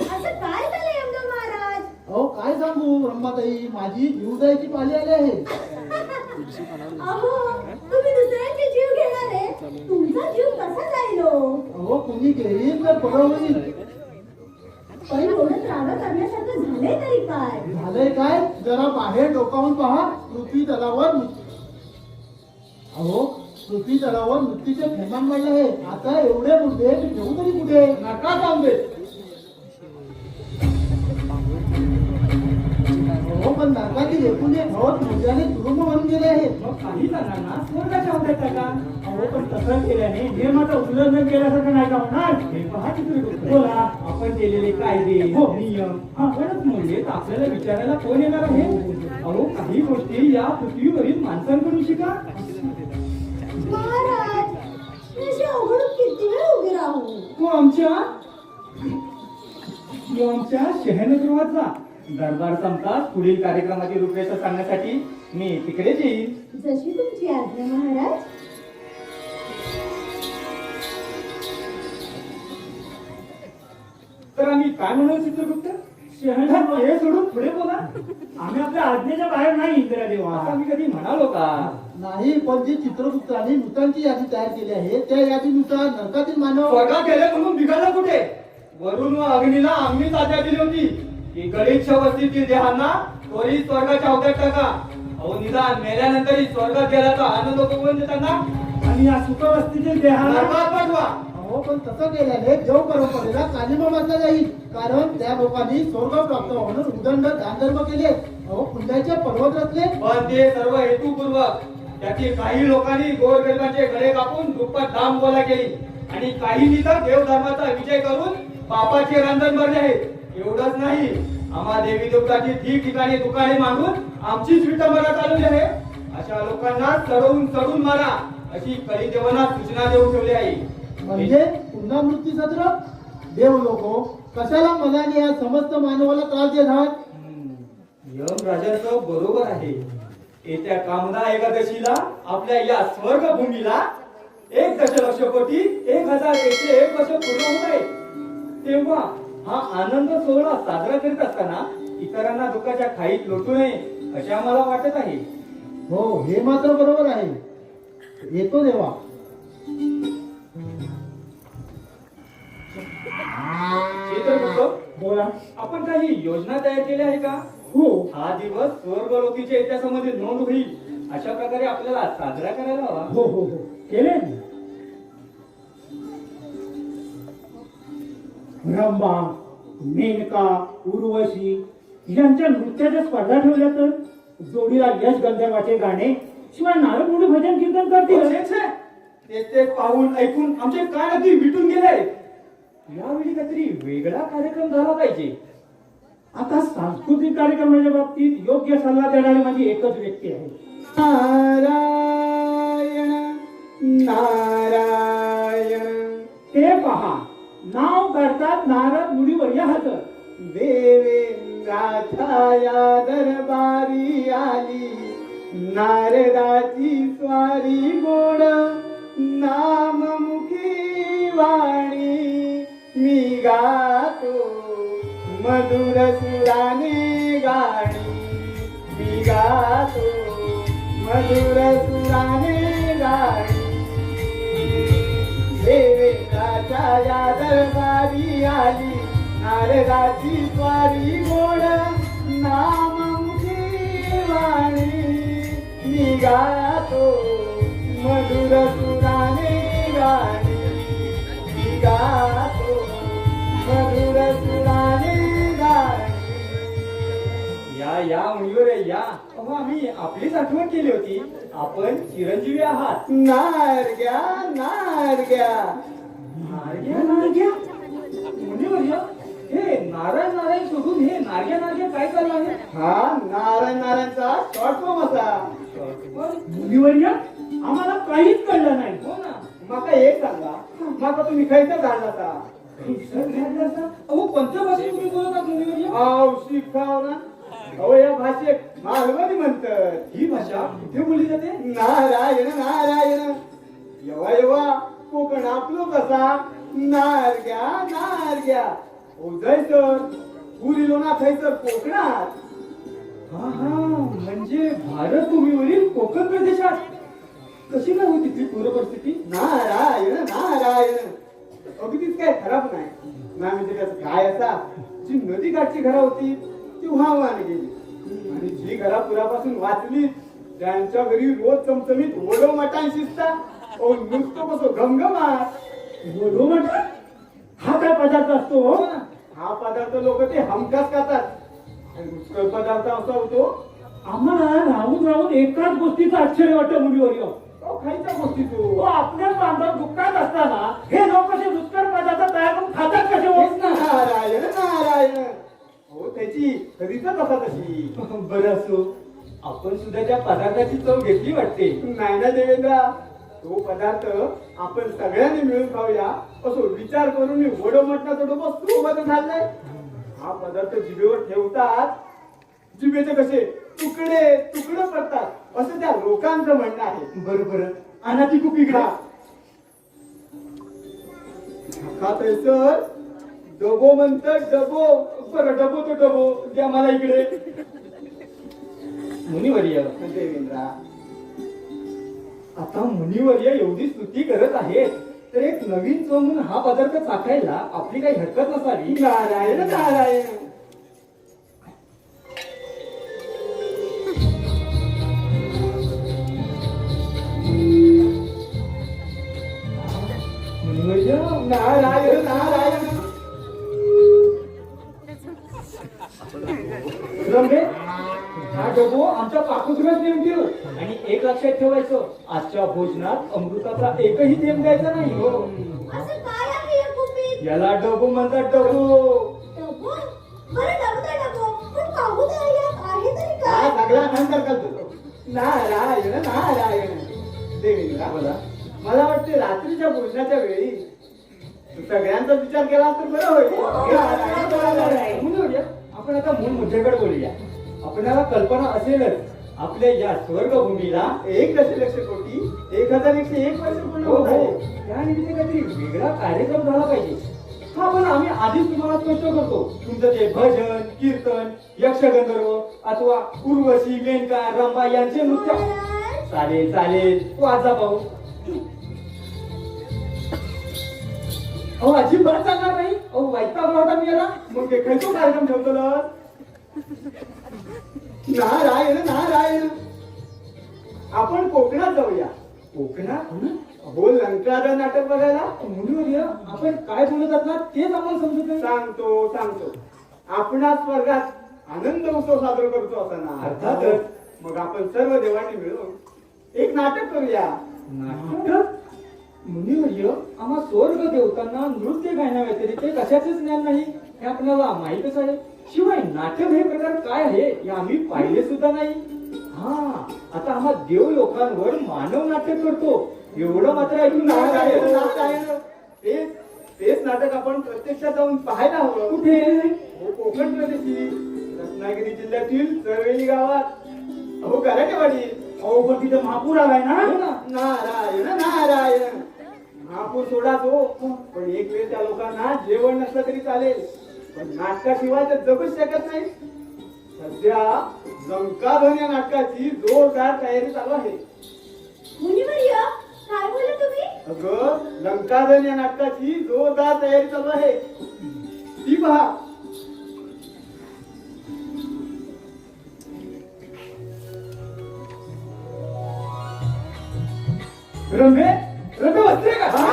D: असं काय झालं यमदेव महाराज?
B: अहो काय सांगू रंबाताई, माझी जीवदायची पाली आली आहे.
D: अहो तुम्ही दुसऱ्यांचे जीव घेणार आहे, तुमचा जीव कसा जाईल हो?
B: अहो कुणी घेईल तर बरं होईल.
D: पण एवढं त्रागा करण्यासारखं झालंय तरी काय?
B: झालंय काय? जरा बाहेर डोकावून पहा. पृथ्वी तलावर अहो पृथ्वी तलावर मृत्यूचे थैमान पडले आहे. आता एवढे मुद्दे घेऊ तरी कुठे? नका जाऊन दे. हो पण नरकातील एकूण एक भवत मोज्याने तुरुंग बनून गेले आहेत.
A: मग काही जणांना स्वर्गाच्या होत्या का? अहो पण तसं केल्याने नियमाचं उल्लंघन केल्यासारखं नाही का होणार? हे पहा चित्रगुप्त. बोला आपण आपण केलेले कायदे नियम आपणच मोडलेत. आपल्याला विचारायला कोण येणार आहे? अहो काही गोष्टी या पृथ्वीवरील माणसांकडून शिका.
D: महाराज मी अशी अवघडून किती वेळ उभी राहू?
A: तू आमच्या शयनगृहात जा. दरबार संपताच पुढील कार्यक्रमाची रूपरेषा सांगण्यासाठी मी तिकडेच येईल.
D: जशी तुमची आज्ञा महाराज.
A: तर आम्ही काय म्हणू चित्रगुप्त? शहनात हे सोडून पुढे बोला. आम्ही आपल्या आज्ञेच्या बाहेर नाही इंद्रदेवा. असं आम्ही कधी म्हणालो का?
B: नाही, पण जी चित्रगुप्ताने नूतनची यादी तयार केली आहे त्या यादीनुसार नरकातील मानव
A: स्वर्गात गेले म्हणून बिघडला कुठे? वरून व अग्नीला आम्हीच आज्ञा दिली होती की गलिच्छ वस्तीतील देहांना त्वरित स्वर्गाच्या अवत्यात टाका. अहो निदान मेल्यानंतरही स्वर्गात गेल्याचा आनंद उपभोगून त्यांना आणि या सुखवस्तीतील देहांना नरकात पाठवा.
B: हो, पण तसं केल्याने देव परंपरेला कालिमा मानला जाईल. कारण त्या लोकांनी स्वर्ग प्राप्त म्हणून उदंड दानधर्म केले. अहो पुण्याचे पर्वत रचले.
A: पण ते सर्व हेतुपूर्वक. त्यातील काही लोकांनी गोरगरिबांचे गळे कापून दुप्पट दाम गोळा केली आणि काहींनी तर देवधर्माचा विजय करून पापाचे रांजण भरले आहे. एवढंच नाही, आम्हा देवी देवताची ठिकठिकाणी दुकाने मांडून आमचीच विटंबना चालवली आहे. अशा लोकांना चढवून चढून मारा अशी कलिदेवांना सूचना देऊन ठेवली आहे.
B: म्हणजे पुन्हा मृत्यू सत्र. देव लोक कशाला मनाने या समस्त मानवाला त्रास देतात?
A: यमराजांचं बरोबर आहे. येत्या कामना एकादशीला आपल्या या स्वर्गभूमीला 1 दशलक्ष कोटी 1001 वर्ष पूर्ण होत आहे. तेव्हा हा आनंद सोहळा साजरा करीत असताना इतरांना दुःखाच्या खाईत लोटू नये असे आम्हाला वाटत आहे.
B: हो, हे मात्र बरोबर आहे. येतो देवा.
A: बोला, आपण काही योजना तयार केल्या आहे का? हो, हा दिवस स्वर्गलोकीच्या इतिहासामध्ये नोंद होईल अशा प्रकारे आपल्याला साजरा करायला हवा. हो हो हो, केले. रंभा, मेनका, उर्वशी यांच्या नृत्याच्या स्पर्धा ठेवल्या तर जोडीला यश गंधर्वाचे गाणे शिवाय नारद मुनी भजन कीर्तन करतील. ते पाहून ऐकून आमचे कान अगदी विटून गेले. यावेळी काहीतरी वेगळा कार्यक्रम झाला पाहिजे. आता सांस्कृतिक कार्यक्रमाच्या बाबतीत योग्य सल्ला देणारी माझी एकच व्यक्ती आहे. नारायण नारायण. ते पहा, नाव करतात नारद मुनीवर या हजर. देवेंद्राच्या या दरबारी आली नारदाची स्वारी गोड. नाममुखी वाणी मी गातो मधुर सुराने गाणी. मी गातो मधुर सुराने गाणी. देवेंद्राच्या या दरबारी आली नारदाची स्वारी गोड. नाममुखी वाणी मी गातो मधुर सुराने गाणी. मी गातो मधुर सुराने गाणी. या मुलीवर या. अहो, आम्ही आपलीच आठवण केली होती. आपण चिरंजीवी आहात. नारग्या नारग्या नारग्या नारग्या. मुलीवर या. हे नारायण नारायण सोडून हे नारग्या नारग्या काय चाललं आहे?
C: हा नारायण नारायणचा शॉर्ट फॉर्म असा.
A: मुलीवर या. आम्हाला काहीच कळलं नाही.
C: हो ना, माका एक सांगा, माका तुम्ही खायचं झाला का?
A: अहो, कोणत्या भाषेत तुम्ही बोलतात मुलीवर या?
C: आव शिकाव ना. अहो या भाषेत मालवणी म्हणतात.
A: ही भाषा कुठे बोलली जाते?
C: नारायण नारायण. येवा येवा कोकण आपलो कसा. नारग्या नारग्या. जयसर पुरी लोणा थैसर कोकणात.
A: हा म्हणजे भारत भूमीवरील कोकण प्रदेशात कशी काय होती ती पूर परिस्थिती?
C: नारायण नारायण. अगदीच काय खराब नाही. म्हणजे त्याचं काय असा, जी नदी काठची घरा होती ती वाहवान गेली आणि जी घरा पुरापासून वाचली त्यांच्या घरी रोज चमचमीत ओढो मटान शिजता. नुसतं कसं घमघमाट.
A: बोलो म्हटलं, हा काय पदार्थ असतो? हो ना,
C: हा पदार्थ लोक ते हमखास खातात. आणि रुचकर पदार्थ असा होतो.
A: आम्हाला राहून राहून एकाच गोष्टीचं आश्चर्य वाटतं मुलीवर.
C: खायच्या गोष्टी तू
A: हो आपल्याच बांधव दुःखात असताना हे लोक कसे रुचकर पदार्थ तयार करून खातात कसे हो?
C: नारायण नारायण हो त्याची रीतच असा तशी
B: बरं असो आपण सुद्धा त्या पदार्थाची चव घेतली वाटते.
C: नाही ना देवेंद्रा तो पदार्थ आपण सगळ्यांनी मिळून खाऊया असो विचार करून मी वडो मटणाचा डोबा सोबत घाललाय. हा पदार्थ जिभेवर ठेवतात जिभेचे कसे तुकडे तुकडे पडतात असं त्या लोकांचं म्हणणं आहे.
B: बरोबर आणा ती कुपी घ्या.
C: खातोय सर डबो म्हणतात डबो बरं डबो तो डबो द्या मला इकडे.
B: मुनिवर्य
C: देवेंद्रा
B: आता मुनिवर्य एवढी स्तुती करत आहेत तर एक नवीन चव म्हणून हा पदार्थ चाखायला आपली काही हरकत नसावी.
C: नारायण नारायण
B: मुनिवर्य
C: नारायण नारायण
B: रंगे हा डबो आमच्या पाकगृहात नेऊन ठेव आणि एक लक्षात ठेवायचं आजच्या भोजनात अमृताचा एकही थेंब द्यायचा नाही हो.
D: असं काय आहे या कुपीत?
B: याला डबो म्हणतात डबो.
D: डबो? बरं डबो तर डबो. पण पाहू द्या यात आहे तरी
C: हा
D: काय?
C: सगळा नंतर करतो. नारायण नारायण देवेंद्रा
B: बोला.
C: मला वाटते रात्रीच्या भोजनाच्या वेळी तू सगळ्यांचा विचार केला तर बरं होईल. नारायण, नारायण.
B: मुनिवर्य आपण आता मूळ मुद्द्याकडे बोलूया. आपल्याला कल्पना असेलच आपल्या या स्वर्गभूमीला
C: 1,00,000 कोटी 1,101 वर्ष पूर्ण
B: हो
C: होत
B: हो
C: आहे.
B: त्यानिमित्त काहीतरी वेगळा कार्यक्रम झाला पाहिजे. हा पण आम्ही आधीच तुम्हाला स्पष्ट करतो तुमचं ते भजन कीर्तन यक्षगंधर्व अथवा उर्वशी मेनका रंबा यांचे नृत्य
D: महाराज,
B: चालेल चालेल तू आज जा पाहू. अहो अजिबात चालणार नाही. अहो वैतागला होता मी याला.
C: मग ते खैतो कार्यक्रम ठेवतो नारायण नारायण आपण कोकणात जाऊया.
B: कोकणात
C: हो लंकादहन नाटक बघायला.
B: मुनिवर्य आपण काय बोलत ना तेच आम्हाला समजत नाही.
C: सांगतो आपणा स्वर्गात आनंद उत्सव साजरा करतो असा ना.
B: अर्थातच.
C: मग आपण सर्व देवांनी मिळून एक नाटक करूया.
B: नाटक? मुनिवर्य आम्हा स्वर्ग देवतांना नृत्य गायना व्यतिरिक्त कशाचेच ज्ञान नाही हे आपल्याला माहीतच आहे. शिवाय नाटक हे प्रकार काय आहे हे आम्ही पाहिले सुद्धा नाही. हा आता आम्हा देव लोकांवर मानव नाटक करतो एवढं मात्र ऐकून
C: नारायण
B: नाही.
C: नारायण तेच नाटक आपण प्रत्यक्षात जाऊन पाहायला हवं.
B: कुठे?
C: हो कोकण प्रदेशी रत्नागिरी जिल्ह्यातील चरवेली गावात. अहो गराटेवाडी.
A: अहो पण तिथे महापूर आलाय ना.
B: हो ना.
C: नारायण नारायण महापूर सोडा तो पण एक वेळ त्या लोकांना जेवण नसलं तरी चालेल पण नाटकाशिवाय तर जगूच शकत नाही. सध्या लंकादहन या नाटकाची जोरदार तयारी चालू आहे.
D: मुनिवर्य, काय बोलला तुम्ही?
C: अगं लंकादहन या नाटकाची जोरदार तयारी चालू आहे ती पहा.
B: रंभे रंभे वस्त्र का?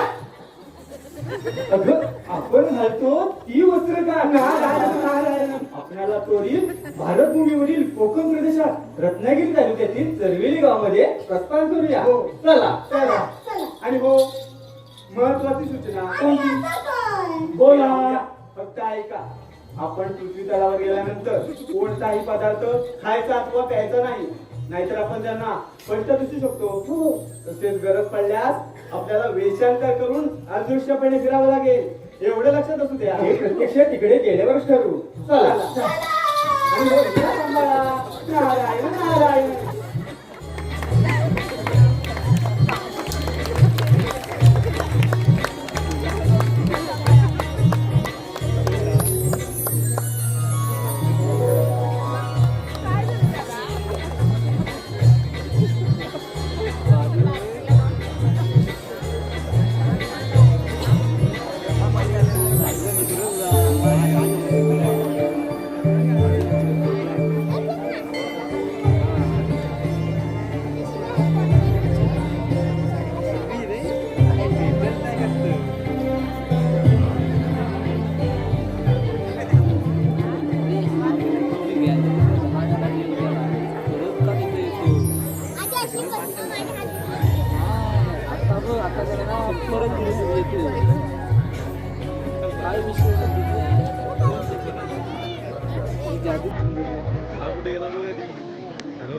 B: अगं आपण घालतो ती वस्त्र का?
C: नारायण
B: आपल्याला त्वरित भारत भूमीवरील कोकण प्रदेशात रत्नागिरी तालुक्यातील चरवेली गावामध्ये प्रस्थान करूया.
C: हो.
B: चला.
C: चला.
D: चला.
C: आणि हो महत्वाची सूचना
D: आणि आता काय?
C: बोला फक्त ऐका. आपण पृथ्वी तलावर गेल्यानंतर कोणताही पदार्थ खायचा अथवा प्यायचा नाही नाहीतर आपण त्यांना स्पष्ट दिसू शकतो. तसेच गरज पडल्यास आपल्याला वेशांतर करून अदृश्यपणे फिरावं लागेल. एवढं लक्षात असू द्या.
B: हे प्रत्यक्ष तिकडे गेल्यावरच ठरवू. चला.
C: आणि हो, या सांभाळा. नारायण नारायण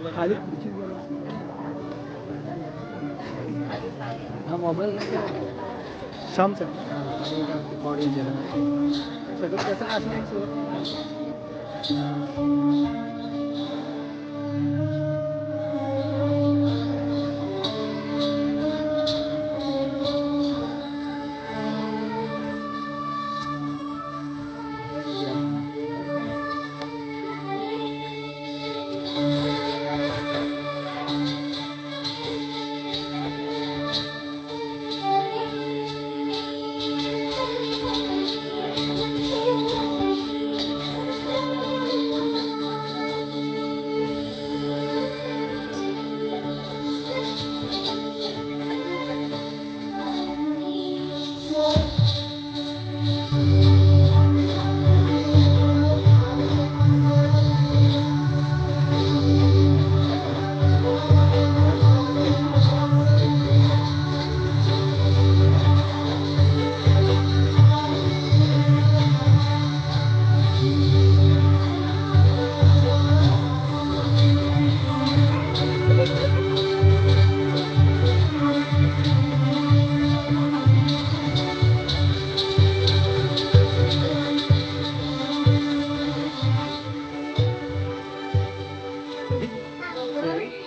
B: खाली हा मोबाईल सॅमसंग सगळं त्याचं असं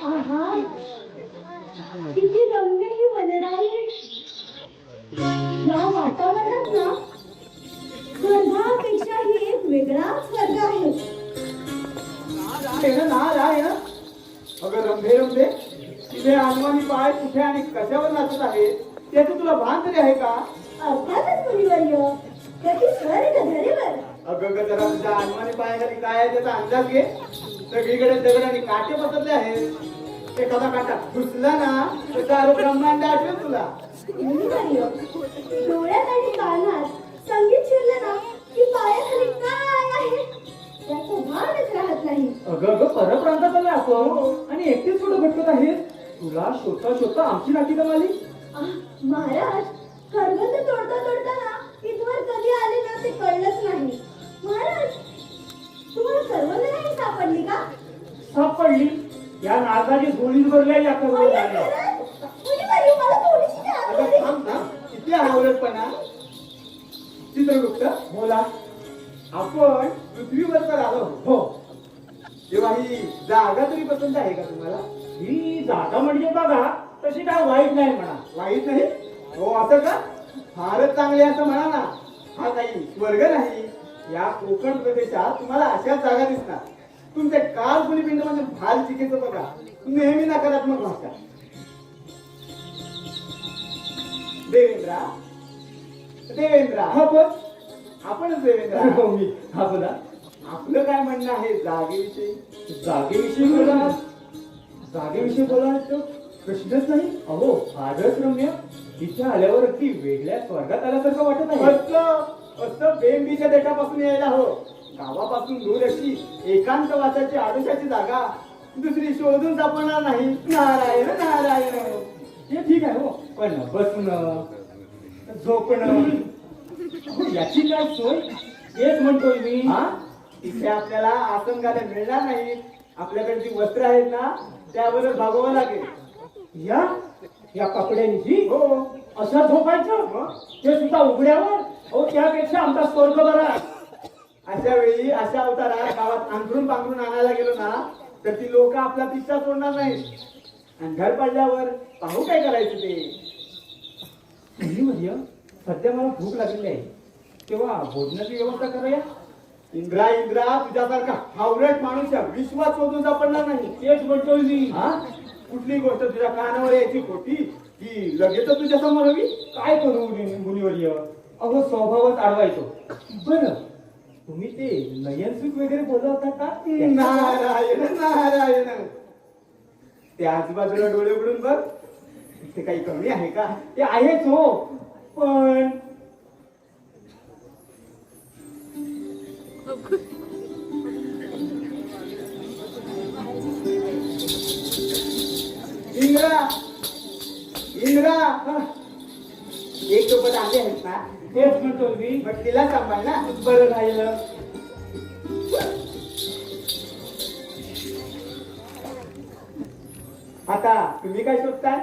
D: आहा, किती रम्य ही वनराई आहे. या वातावरणात ना स्वर्गापेक्षा ही एक वेगळाच स्वर्ग आहे.
C: नारायण अगं रंभे रंभे तिथे हनुमानी पाय कुठे आणि कशावर नाचत आहे त्याचं तुला भान तरी आहे का?
D: अर्थातच मुनिवर्य, कधी स्वर्ग धरेवर.
C: अगं ग जरा तुझ्या हनुमानी पायाखाली काय आहे त्याचा अंदाज घे. सगळीकडे दगड आणि काटे पसरले आहेत. एखादा काटा घुसला ना तर सारं ब्रह्मांड आठवेल तुला.
D: मुनिवर्य, डोळ्यात आणि कानात संगीत शिरलं ना की पायाखाली काय आहे त्याचं भानच राहत नाही.
B: अगं परप्रांतात आलं आपण आणि एकटीच कुठं भटकत आहेस? तुला शोधता शोधता आमची नाकी जमाली.
D: महाराज, करवंद तोडता तोडताना इथवर कधी आले ना ते कळलंच नाही. महाराज, तुम्हाला करवंद नाही सापडली का?
A: सापडली या नागाची गोळीच भरल्या या
D: अय्या,
A: करवंदाने.
D: खरंच? मुनिवर्य, मला थोडीशी आठवण
C: अगं
D: आली.
C: थांब ना किती आवडतपणा. चित्रगुप्त
A: बोला.
C: आपण पृथ्वीवर तर आलो
A: हो,
C: तेव्हा ही जागा तरी पसंत आहे का तुम्हाला?
A: ही जागा म्हणजे बघा तशी काय वाईट नाही म्हणा.
C: वाईट नाही हो असं का? फारच चांगले असं म्हणा ना. हा काही स्वर्ग नाही. या कोकण प्रदेशात तुम्हाला अशाच जागा दिसणार. तुमचे काल पिंड म्हणजे भाल चिकेचं बघा नेहमी नकारात्मक भाषा. देवेंद्रा देवेंद्रा
A: हा बोल.
C: आपणच देवेंद्रा.
A: हो, मी. हा बोला.
C: आपलं काय म्हणणं आहे जागेविषयी?
A: जागेविषयी बोला. जागेविषयी बोला तर प्रश्नच नाही. अहो फारच रम्य. इथे आल्यावर अगदी वेगळ्या स्वर्गात आल्यासारखं वाटत आहे.
C: असं बेंबीच्या देठापासून यायला हो. गावापासून दूर अशी एकांतवासाची आदर्शाची जागा दुसरी शोधून सापडणार नाही. नारायण नारायण.
A: हे ठीक आहे हो, पण बसणं झोपणं अहो, याची काय सोय हेच म्हणतोय मी.
C: हा इथे आपल्याला आसन घालायला मिळणार नाही. आपल्याकडे जी वस्त्र आहेत ना त्यावरच भागवावं लागेल.
A: या या कपड्यांची
C: हो
A: असं झोपायचं
C: मग?
A: ते सुद्धा उघड्यावर. अहो त्यापेक्षा आमचा स्वर्ग बरा.
C: अशा वेळी अशा अवतारात गावात अंथरून पांघरून आणायला गेलो ना तर ती लोक आपला पिच्छा सोडणार नाही. आणि घर पडल्यावर पाहू काय करायचं ते.
A: मुनिवर्य, सध्या मला भूक लागलेली आहे. तेव्हा भोजनाची व्यवस्था करूया.
C: इंद्रा इंद्रा तुझ्यासारखा हावरट माणूस या विश्वात शोधून सापडणार नाही.
A: तेच म्हणतोय मी.
C: हा कुठली गोष्ट तुझ्या कानावर यायची खोटी की लगेच तुझ्या समोर हवी.
A: काय करू मुनिवर्य? अहो स्वभावच आडवायचो. बरं, तुम्ही ते नयनसुख वगैरे बोलत होता का?
C: नारायण नारायण. त्या आजूबाजूला डोळे उघडून बघ. ते काही कमी आहे का?
A: ते आहेच हो, पण
C: इंद्रा इंद्रा एक सोबत आले आहेत ना
A: तेच म्हणतो मी.
C: मग तिला सांभाळ ना.
A: बरं राहिलं.
C: आता तुम्ही काय शोधताय?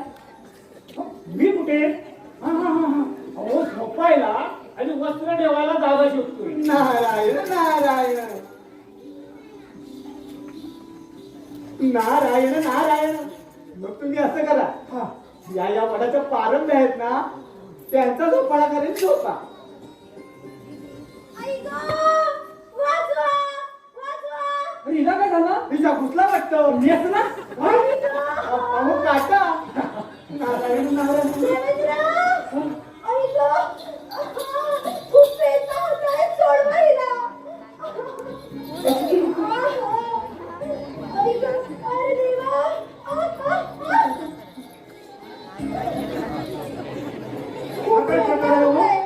A: मी कुठे? अहो झोपायला आणि वस्त्र ठेवायला जागा शोधतोय.
C: नारायण नारायण नारायण नारायण. मग तुम्ही असं करा, या वडाच्या पारंब्या आहेत ना, त्यांचा झोपाळा करेल झोपा.
D: आई गं! वाचवा! वाचवा!
B: अरे हिला काय झालं?
C: तिच्या घुसला वाटतं.
B: मी असं ना
D: आई गं!
C: अहो काका. नारायण नारायण.
D: देवेंद्र! आई गं! खूप वेदना होत आहेत, सोडवा हिला. आई गं! अरे देवा! खूप वेदना होत आहेत.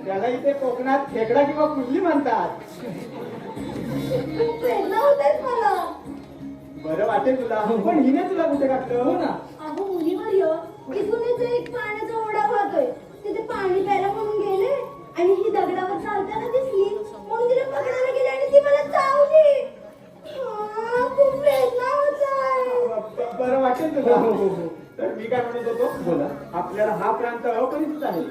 C: त्याला इथे कोकणात खेकडा किंवा कुर्ली म्हणतात.
D: खूप वेदना होत आहेत मला.
C: बरं वाटेल तुला, पण हिने तुला कुठे घातलं?
B: हो ना.
D: अहो मुनिवर्य, इथूनच एक पाण्याचा ओढा वाहतोय. तिथे पाणी प्यायला म्हणून गेले आणि ही दगडावर चालताना दिसली म्हणून तिला पकडायला गेले आणि ती मला चावली. खूप वेदना होत आहे.
C: बरं वाटेल तुला. तर मी काय म्हणत होतो, बोला. आपल्याला हा प्रांत अपरिचित आहे,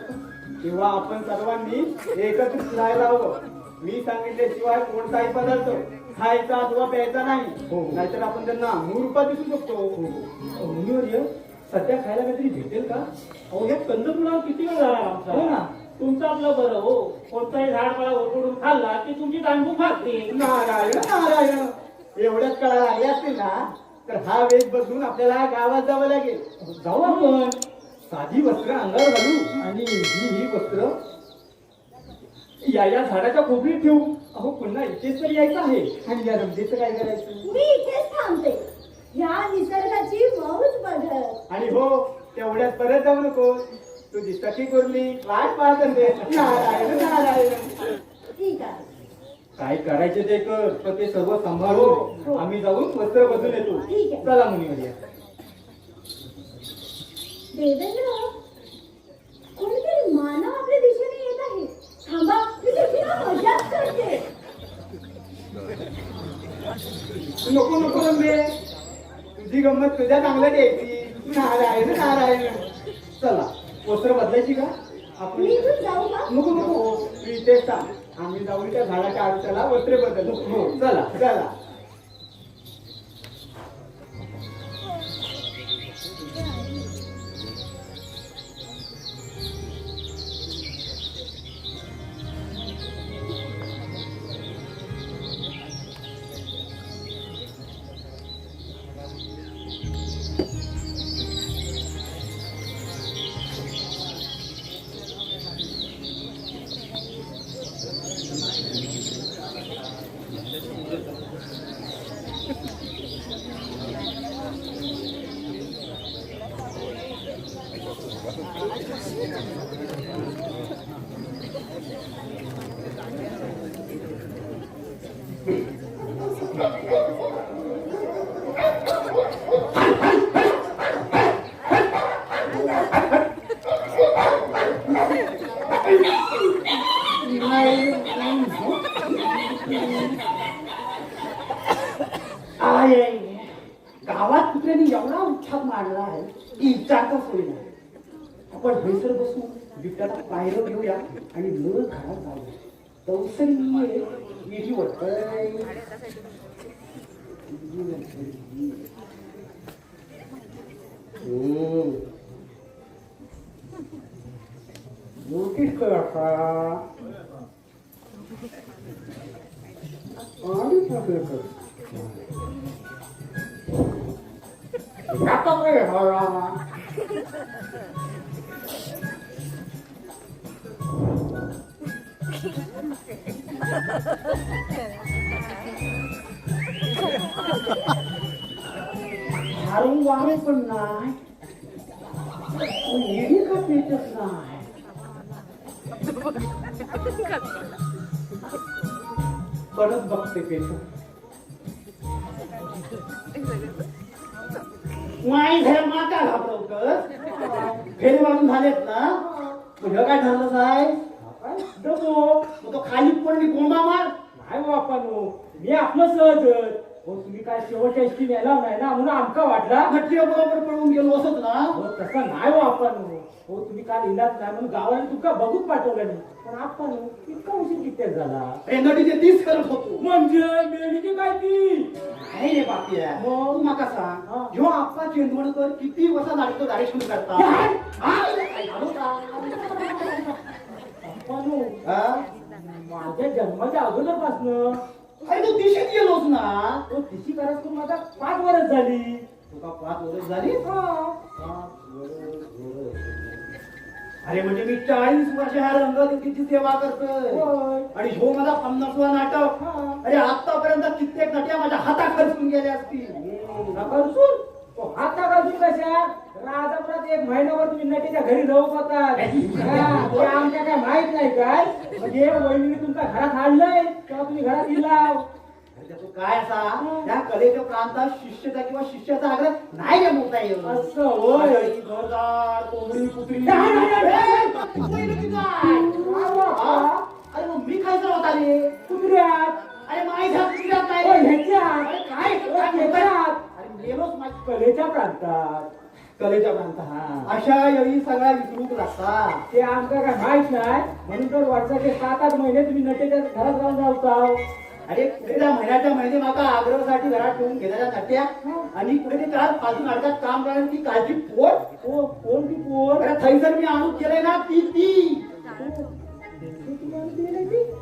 C: किंवा आपण सर्वांनी एकत्रित राहायला हवं. मी सांगितल्याशिवाय कोणताही पदार्थ खायचा अथवा प्यायचा नाही, नाहीतर आपण त्यांना मूर्खा दिसू शकतो.
A: मुनिवर्य, सध्या खायला काहीतरी भेटेल का? अहो हे कंदमुळावर किती वेळ झाला आमचा.
B: हो ना.
A: तुमचं आपलं बरं हो. कोणताही झाड मला ओरडून खाल्ला की तुमची दांडू फाकते.
C: नारायण नारायण. एवढ्याच कळा लागले असतील ना, तर हा वेश बदलून आपल्याला गावात जावं लागेल.
B: जाऊ आपण.
C: साधी वस्त्र अंगावर घालू आणि ही वस्त्र
A: या झाडाच्या खोबरीत ठेवू.
C: अहो पुन्हा इथेच तर यायचं आहे. आणि या रमजेचं काय करायचं?
D: मी इथेच थांबते. ह्या निसर्गाची मौज बघत.
C: आणि हो, तेवढ्यात परत जाऊ नको. तुझी सखी कुर्ली वाट पाहत असते. नारायण नारायण.
D: ठीक आहे.
C: काय करायचे ते कर, पण ते सर्व सांभाळू. आम्ही जाऊन वस्त्र बदलून येतो.
D: ठीक आहे.
C: चला मुनिवर्य.
D: देवेंद्र, कोणीतरी मानव आपल्या दिशेने येत आहे. थांबा, मी त्याची ना मजाक करते.
C: नको नको रंबे, तुझी गंमत तुझ्या चांगल्यात यायची. नारायण नारायण. चला, वस्त्र बदलायची का आपण?
D: मी इथून जाऊ का?
C: नको नको, मी इथेच सांग. आम्ही जाऊन त्या झाडाच्या आयुष्याला वस्त्रे बदलू. हो चला चला.
B: गावात कुत्र्याने एवढा उच्छाद मारला आहे की विचारता सोयी नाही. आपण भेसर बसू, बिबट्याला पायरं घेऊया आणि न घरात जाऊ. तवसरी येजी वाटतंय. नोटीस कर आता. आणि चांगलं कर. आता काय हवा? हारून वारे पण नाही, येडी का पेटत नाही. परत बघते पेटू.
C: माई घर माता घाबरवतोस. फेरी मारून झालेत ना, तुझं काय ठरलं आहे?
A: डबो
C: मग तो खाली पण मी कोंबा मार.
A: नाही बापानो, मी आपलं सहज हो तुम्ही काय शेवटच्या एसटी नेला नाही ना म्हणून आमका वाटला
C: नटल्या बरोबर पळून गेलो असत ना.
A: हो तसं नाही हो आपण हो तुम्ही काल इलाज नाही म्हणून गावाने तुमका बघूच पाठवलं नाही पण आपण इतका उशीर किती झाला
C: अरे नटीचे 30 करत होतो.
A: म्हणजे मेली की काय ती
C: नाही रे बापया,
A: हो.
C: तू माका
A: हा.
C: सांग जेव्हा आप्पा चेंदवडकर किती वर्षा नाटक गाडी सुरू करता
A: काय?
C: काय झालं का?
A: आपण हो,
C: हा?
A: माझ्या जन्माच्या अगोदरपासनं
C: अरे तू दिशेत गेलोस ना.
A: तो तिशी करायला करून आता 5 वर्ष झाली
C: तुका 5 वर्ष झाली.
A: हा.
C: 5 वर्ष. अरे म्हणजे मी 40 वर्ष ह्या रंगदेवीची सेवा करतोय
A: होय.
C: आणि हो माझा 50वा नाटक.
A: हा.
C: अरे आतापर्यंत कित्येक नट्या माझ्या हातात खर्चून गेल्या असतील.
A: नकलसून तो हाता घालून कशा राजापुरात 1 महिनाभर तुम्ही नटीच्या घरी राहू होतात ते आमच्या काय माहित नाही काय म्हणजे वहिनी तुमच्या घरात आणलंय तेव्हा तुम्ही घरात इला
C: अरे त्याचं काय असा त्या कलेच्या प्रांतात शिष्याचा किंवा शिष्याचा आग्रह नाही रे मोठा येईल.
A: असं होय.
C: घरदार कोंबडी कुत्री
A: नाही, नाही, नाही.
C: ए, कुत्री नक्की काय? हा? अरे मग मी खायचं होता रे.
A: कुत्र्यात
C: अरे माझ्या कुत्र्यात नाही
A: ओ,
C: रे.
A: ह्याच्यात.
C: अरे काय
A: ओ,
C: काय बोलताय?
A: ह्याच्यात.
C: अरे मेलोच माझ्या
A: कलेच्या प्रांतात
C: कलेच्या प्रांतात.
A: हा.
C: अशा वेळी सगळ्या विसरूक लागतात.
A: ते आमका काय माहित नाही म्हणून तर वर्षाचे 7-8 महिने तुम्ही नटेच्या घरात राहून जाऊ
C: अरे कुठल्या महिन्याच्या महिने माका आग्रहासाठी घरात ठेवून घेण्याच्या नट्या आणि कुठे ते 4 फालतू नाटकात काम करण्याची ती काळजी पोट.
A: ओ कोण ती कोण
C: अरे थैसर मी आणून केलंय ना ती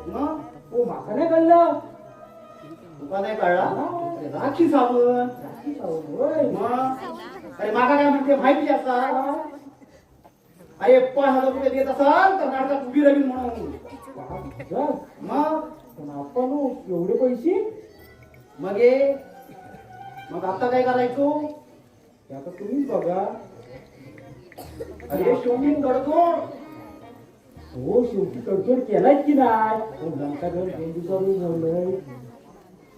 C: मग
A: ओ माका नाही कळलं
C: तुका नाही कळला. अरे राखी साबण.
A: होय.
C: मग अरे माका काय म्हणते माहिती असा. अरे 5,000 रुपये देत असाल तर नाटकात उभी राहील म्हणून. मग
A: पण आपण एवढे पैसे
C: मग ये मग आता काय करायचो.
A: ते आता तुम्हीच बघा
C: अरे शोभिंग गडकोड.
A: हो शेवटी तडतोड केलाय की नाही हो लंका घर 2 दिवसावरून झालंय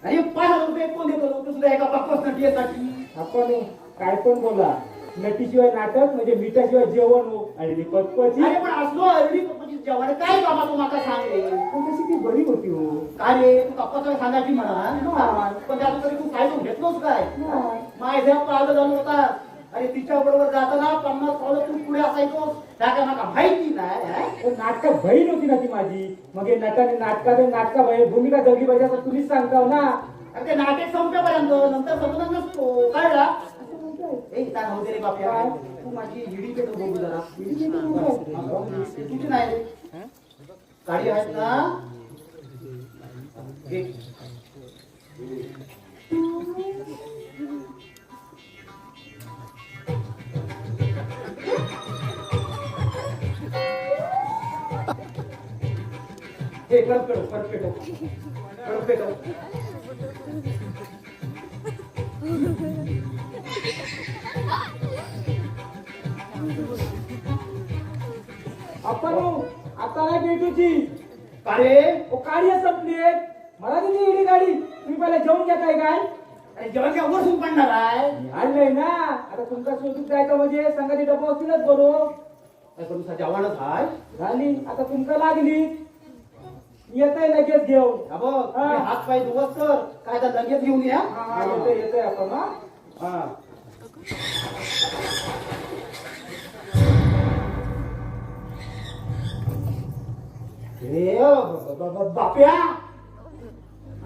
C: अरे 5,000 रुपये कोण देतो लोक सुद्धा एका बापास नटीसाठी.
A: आपण काय पण बोला नटीशिवाय नाटक म्हणजे मिठाशिवाय जेवण हो आणि ती पचपची
C: अरे पण असलो अरडी पप्पाची जेवण काय बाबा तू माका सांग रे.
A: पण तशी ती बरी होती हो
C: काय रे तू पप्पाचा सांगायची म्हणा.
A: नाही.
C: पण त्यात तरी तू काय तू घेतलोस काय.
A: नाही.
C: माझ्या पावलं झालं होता. अरे तिच्या बरोबर जाताना 50 पावलं तू पुढे असायचोस. त्या काय माका माहिती नाही.
A: पण नाटकात बहीण होती ना ती माझी मग हे नटाने नाटका भूमिका जगली पाहिजे असं तुम्हीच सांगताव ना
C: अरे ते नाटक संपेपर्यंत नंतर समजत नसतो कळला. ए काय नव्हते रे बाप्या तू माझी हिडी पेटो बघू जरा. तुझी नाही रे गाडी आहेत ना. घे. हे परत पेटो परत पेटो.
A: आपण आता नाही भेटूची
C: का रे.
A: गाडी संपली मला दिली एवढी गाडी तुम्ही पहिला जेवून घ्या काय
C: अरे जेव्हा काय वरसून पडणार आहे.
A: आणलंय ना आता तुमचा शोधून जायचं म्हणजे संघाची डबा असतीलच बरोबर
C: अरे पण तुझा जवानच आहे.
A: झाली आता तुमका लागली येत आहे लगेच घेऊन
C: हा बघ
A: हा.
C: तुम्ही हात पाय धुवत कर काय तर लगेच घेऊन या.
A: येतोय आपण हा
C: हा. हे बाप्या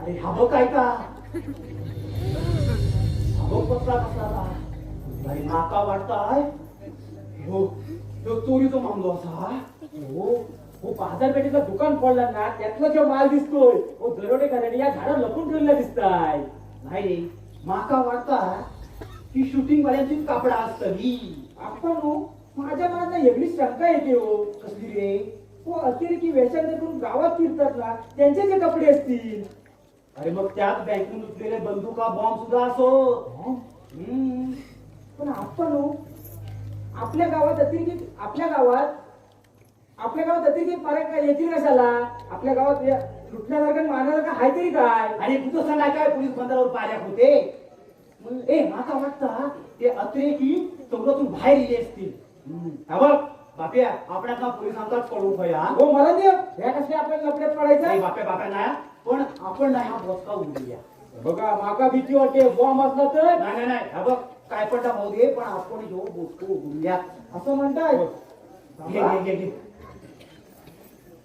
C: अरे हा बघ काय का हा बघ बसला कसा भाई नाका वाटताय. हो तो चोरीचा मामलो असा.
A: हो हो बाजारपेठेचं दुकान फोडलं ना त्यातला जो माल दिसतोय हो दरोडेखोरांनी या झाडं लपून ठेवलेला दिसताय
C: नाही रे माका वाटता की शूटिंग वाल्यांची कापडा असतली.
A: आपण हो माझ्या मनात एवढी शंका येते हो
C: कसली रे.
A: हो अतिरेकी वेषांतर करून गावात फिरतात ना त्यांचे जे कपडे असतील
C: अरे मग त्यात बँकून उचलेले बंदुका बॉम्ब सुद्धा असो. हम्म.
A: पण आपण हो आपल्या गावात अतिरेकी आपल्या गावात अतिरेकी फरक काय येतील कशाला आपल्या गावात लुटण्यासारखं मारण्यासारखं हाय तरी काय
C: आणि कुठं सांगाय काय पोलीस बंदरावर पाऱ्या होते. मग ए माका वाटता ते अतिरेकी चौकातून बाहेर गेले असतील. हा बघ बाप्या आपल्याला पोलिसांचाच कळू भया.
A: हो मला देव ह्या कसल्या आपल्याला लपड्यात पडायचं
C: बाप्या नाही पण आपण नाही हा बॉस का उडूया.
A: बघा माका भीती वाटते बॉम्ब असला तर.
C: नाही नाही हा बघ काय पण होऊ दे पण आपण जो बोलतो गुंड्यात
B: असं म्हणताय
C: घे घे घे घे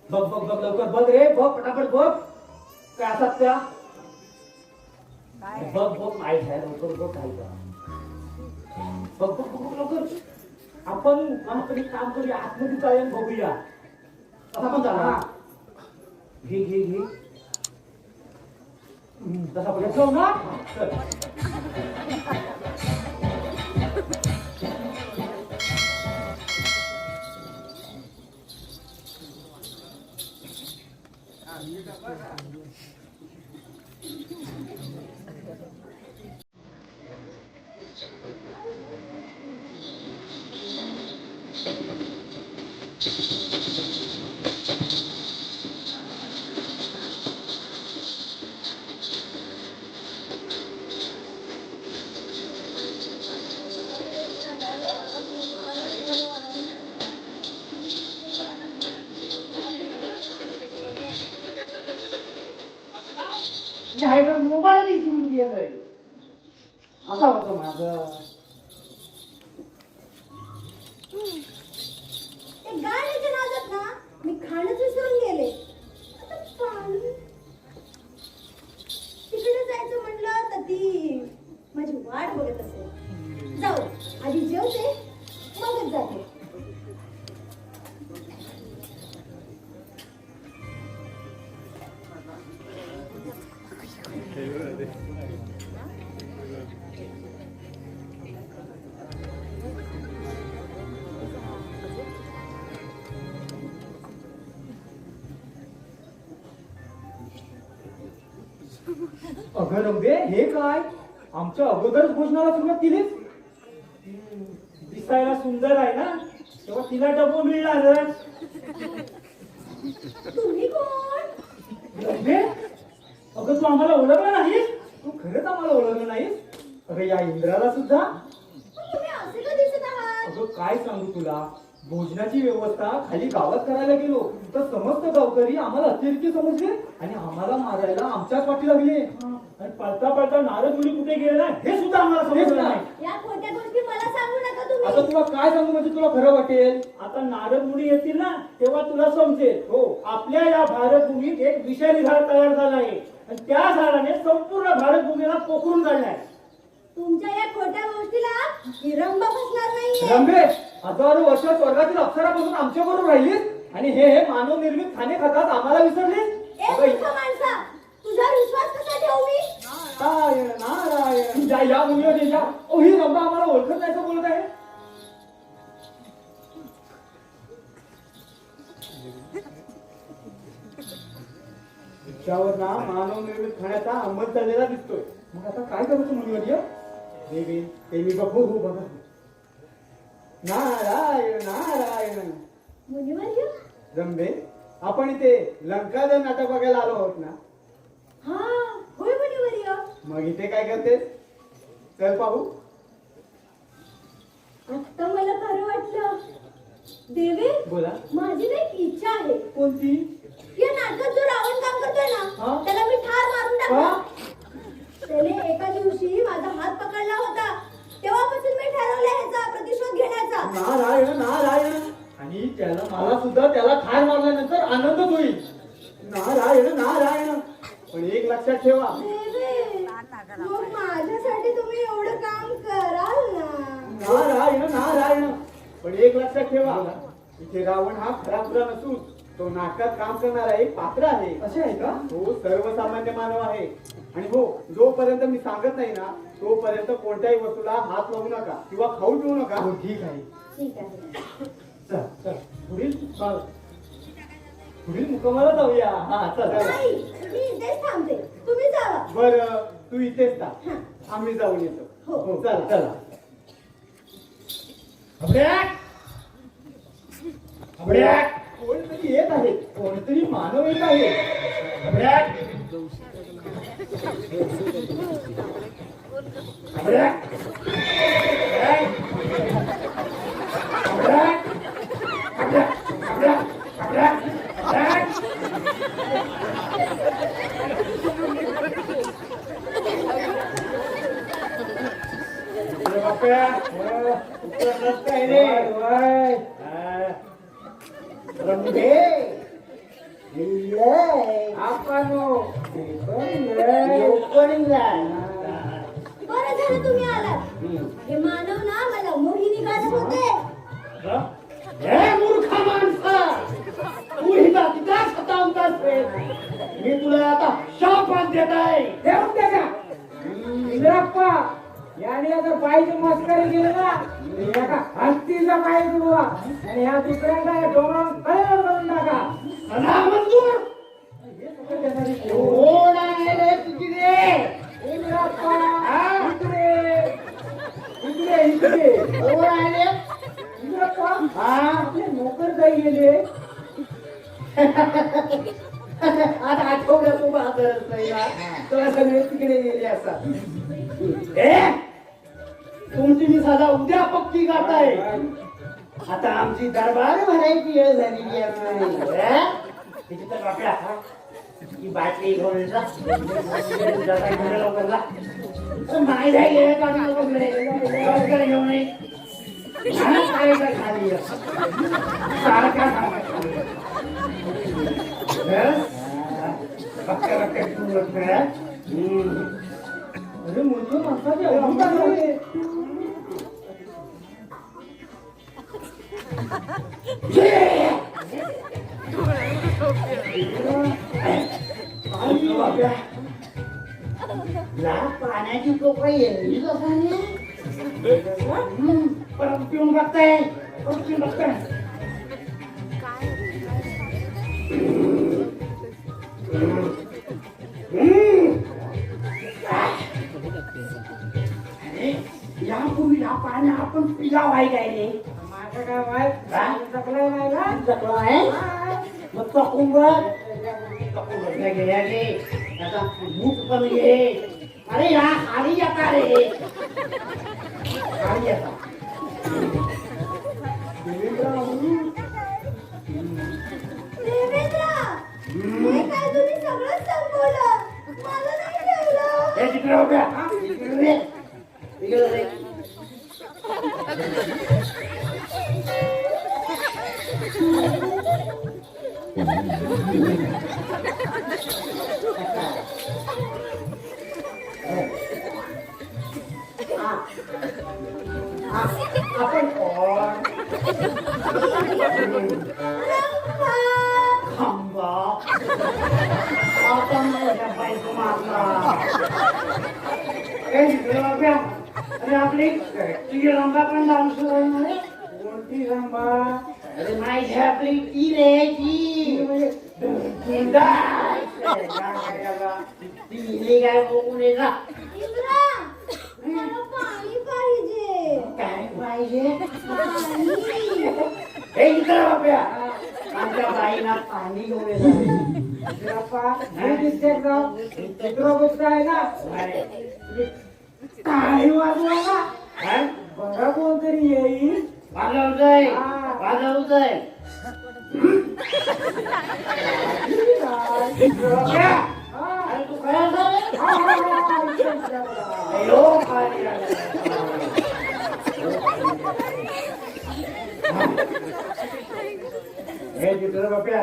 C: बघ बघ बघ लवकर बघ रे बघ पटापट बघ काय असतात त्या बघ बघ काय आहे लवकर बघ काय का बघ बघ बघ लवकर आपण एक काम करूया आतमध्ये जाऊया बघूया तसा पण झाला घे घे घे तसा पण जाऊ ना चल मोबाईल घेऊन गेलोय असा होतो माझं
D: ते गाण्याच्या नादात ना मी खाणंच विसरून गेले. आता पाणी तिकडे जायचं म्हणलं तर ती माझी वाट बघत असेल. जाऊ आधी जेवते मगच जाते.
B: अगं रंबे हे काय आमच्या अगोदरच भोजनाला सुरुवात केलीस.
A: दिसायला सुंदर आहे ना तेव्हा तिला डबो मिळणारच.
D: तुम्ही कोण?
B: रंबे
A: अगं तू आम्हाला ओळखलं नाहीस.
B: तू खरंच आम्हाला ओळखलं नाहीस. अगं या इंद्राला सुद्धा.
D: पण तुम्ही असे का दिसत आहात?
B: अगं काय सांगू तुला भोजनाची व्यवस्था खाली गावात करायला गेलो तर समस्त गावकरी आम्हाला अतिरेकी समजले आणि आम्हाला मारायला आमच्याच पाठी लागले.
A: आणि पळता पळता नारद मुली कुठे गेले ना हे सुद्धा आम्हाला समजलं नाही.
D: या खोट्या गोष्टी मला सांगू नका
B: आता
D: तुम्ही.
B: तुला काय सांगू म्हणजे तुला खरं वाटेल.
A: आता नारद मुनी येतील ना तेव्हा तुला समजेल. हो आपल्या या भारत भूमीत एक विषारी झाड तयार झालं आहे आणि त्या झाडाने संपूर्ण भारत भूमीला पोखरून काढलाय.
D: तुमच्या या खोट्या गोष्टीला विरंभ बसणार नाहीये.
B: रंबे हजारो वर्ष स्वर्गातील अप्सरापासून आमच्या बरोबर राहिलीस आणि हे मानव निर्मित खाणे खातात आम्हाला विसरलीस.
D: ए मूर्ख माणसा, तुझ्यावर विश्वास कसा ठेवू मी?
B: नारायण नारायण जा या मुलीवर ये, जा. ओ ही रंबा आम्हाला ओळखत नाही असं बोलत आहे.
C: त्यावर ना मानव निर्मित खाण्याचा अंमल चाललेला दिसतोय.
B: मग आता काय करायचं मुलीवर ये?
C: देवी ते मी बघू हो बघा नारायण नारायण
D: मुनिवर्य?
C: रंबे आपण इथे लंकादहन नाटक बघायला आलो आहोत ना.
D: हा होय मुनिवर्य.
C: मग इथे काय करतेस चल पाहू.
D: आता मला खरं वाटलं. देवे
C: बोला
D: माझी ना एक इच्छा आहे.
B: कोणती?
D: या नाटकात जो रावण काम करतोय
B: हा?
D: ना त्याला मी ठार मारून
B: हा?
D: टाकला. त्याने एका दिवशी माझा हात पकडला होता. तेव्हापासून मी ठरवलं ह्याचा प्रतिशोध घेण्याचा.
B: नारायण नारायण आणि त्याला मला सुद्धा त्याला ठार मारल्यानंतर आनंद होईल.
C: नारायण नारायण पण एक लक्षात ठेवा
D: देवे मग माझ्यासाठी तुम्ही एवढं काम कराल ना?
C: नारायण नारायण पण एक लक्षात ठेवा इथे रावण हा खरा खुरा नसून तो नाटकात काम करणारा एक पात्र आहे.
B: असे आहे का?
C: तो सर्वसामान्य मानव आहे आणि हो जोपर्यंत मी सांगत नाही ना तोपर्यंत कोणत्याही वस्तूला हात लावू नका किंवा खाऊ पिऊ नका.
B: हो ठीक आहे.
D: ठीक आहे.
B: चल चल पुढील चल पुढील मुक्कामाला जाऊया. हा चल
D: नाही मी इथेच थांबते. तुम्ही जावा.
C: बर तू इथेच था
D: हा.
C: आम्ही जाऊन येतो.
D: हो.
C: हो चला चला
B: कोणतरी येत आहे. कोणतरी मानव येत आहे.
C: बाप्या उतरलाच काय रे
A: वय.
C: रमदे
A: आपानो.
D: बरं झालं तुम्ही आलात. हे मानव ना मला मोहिनी काढत होते.
C: हे मूर्खा माणसा तू हिला तिथाच हतावतास रे. मी तुला आता शापात देत आहे.
A: देऊन दे का इंद्राप्पा याने आता पायची मस्करी केली ना एका हत्तीचा पाय तुडवा आणि ह्या दुसऱ्यांदा या डोंगरावर कळेवर करून टाका.
C: सदा मंजूर
A: हे सगळं देणारी कोण?
C: कोण आहे रे तुझी रे?
A: इंद्राप्पा इकडे इकडे इकडे
C: कोण आहे रे?
A: इंद्राप्पा
C: हा
A: आपले नोकर जाई गेले.
C: आता आठवड्यात तू बाजारात नाही ना तुला सगळे तिकडे गेले असतात. तुमची मी साधा उद्या पक्की गाठ आहे. आता आमची दरबार भरायची वेळ झालेली आहे. तिची तर बापड्या ही बाटली घेऊन जा. नाही जाईल घेऊन ये. खाली सारखा
A: अरे मुलगी माणसाची एवढी काय झाली?
C: पाण्याची टोकरी येईल परत पिऊन बघताय पिऊन बघताय. यापूर्वी हा पाणी आपण पिला वाई काय रे.
A: माझं काय माहित जगलंय नाही ना.
C: जगलो आहे मग चकून बघ. आता भूक पण घे. अरे या खाली येता रे खाली येता.
D: देवेंद्र, हे काय तुम्ही सगळंच संपवलं. मला नाही ठेवलं.
C: हे तिकडे उभ्या. इकडे रे. इकडे रे. आपण कोण? खांबा. आपण माझ्या बायको मारला. हे तिकडे उभ्या. अरे आपली तिघे रंगा पण डान्स नाही.
A: कोणती रंबा?
C: अरे माहिती आहे आपली ती रे ती. ती काय बघून ये ना.
D: इंद्रा, मला पाणी पाहिजे.
C: काय पाहिजे?
D: पाणी.
C: हे इकडे बाप्या. आमच्या बाईला पाणी घेऊन येतात.
A: इंद्राप्पा, हे दिसते का? चित्रगुप्त आहे ना. काही वाजवा ना.
C: काय?
A: बघा कोणतरी येईल.
C: वाजवतोय वाजवतोय. अरे तू काय असं रे? अयो, पाणी आलं. हे चित्र बाप्या.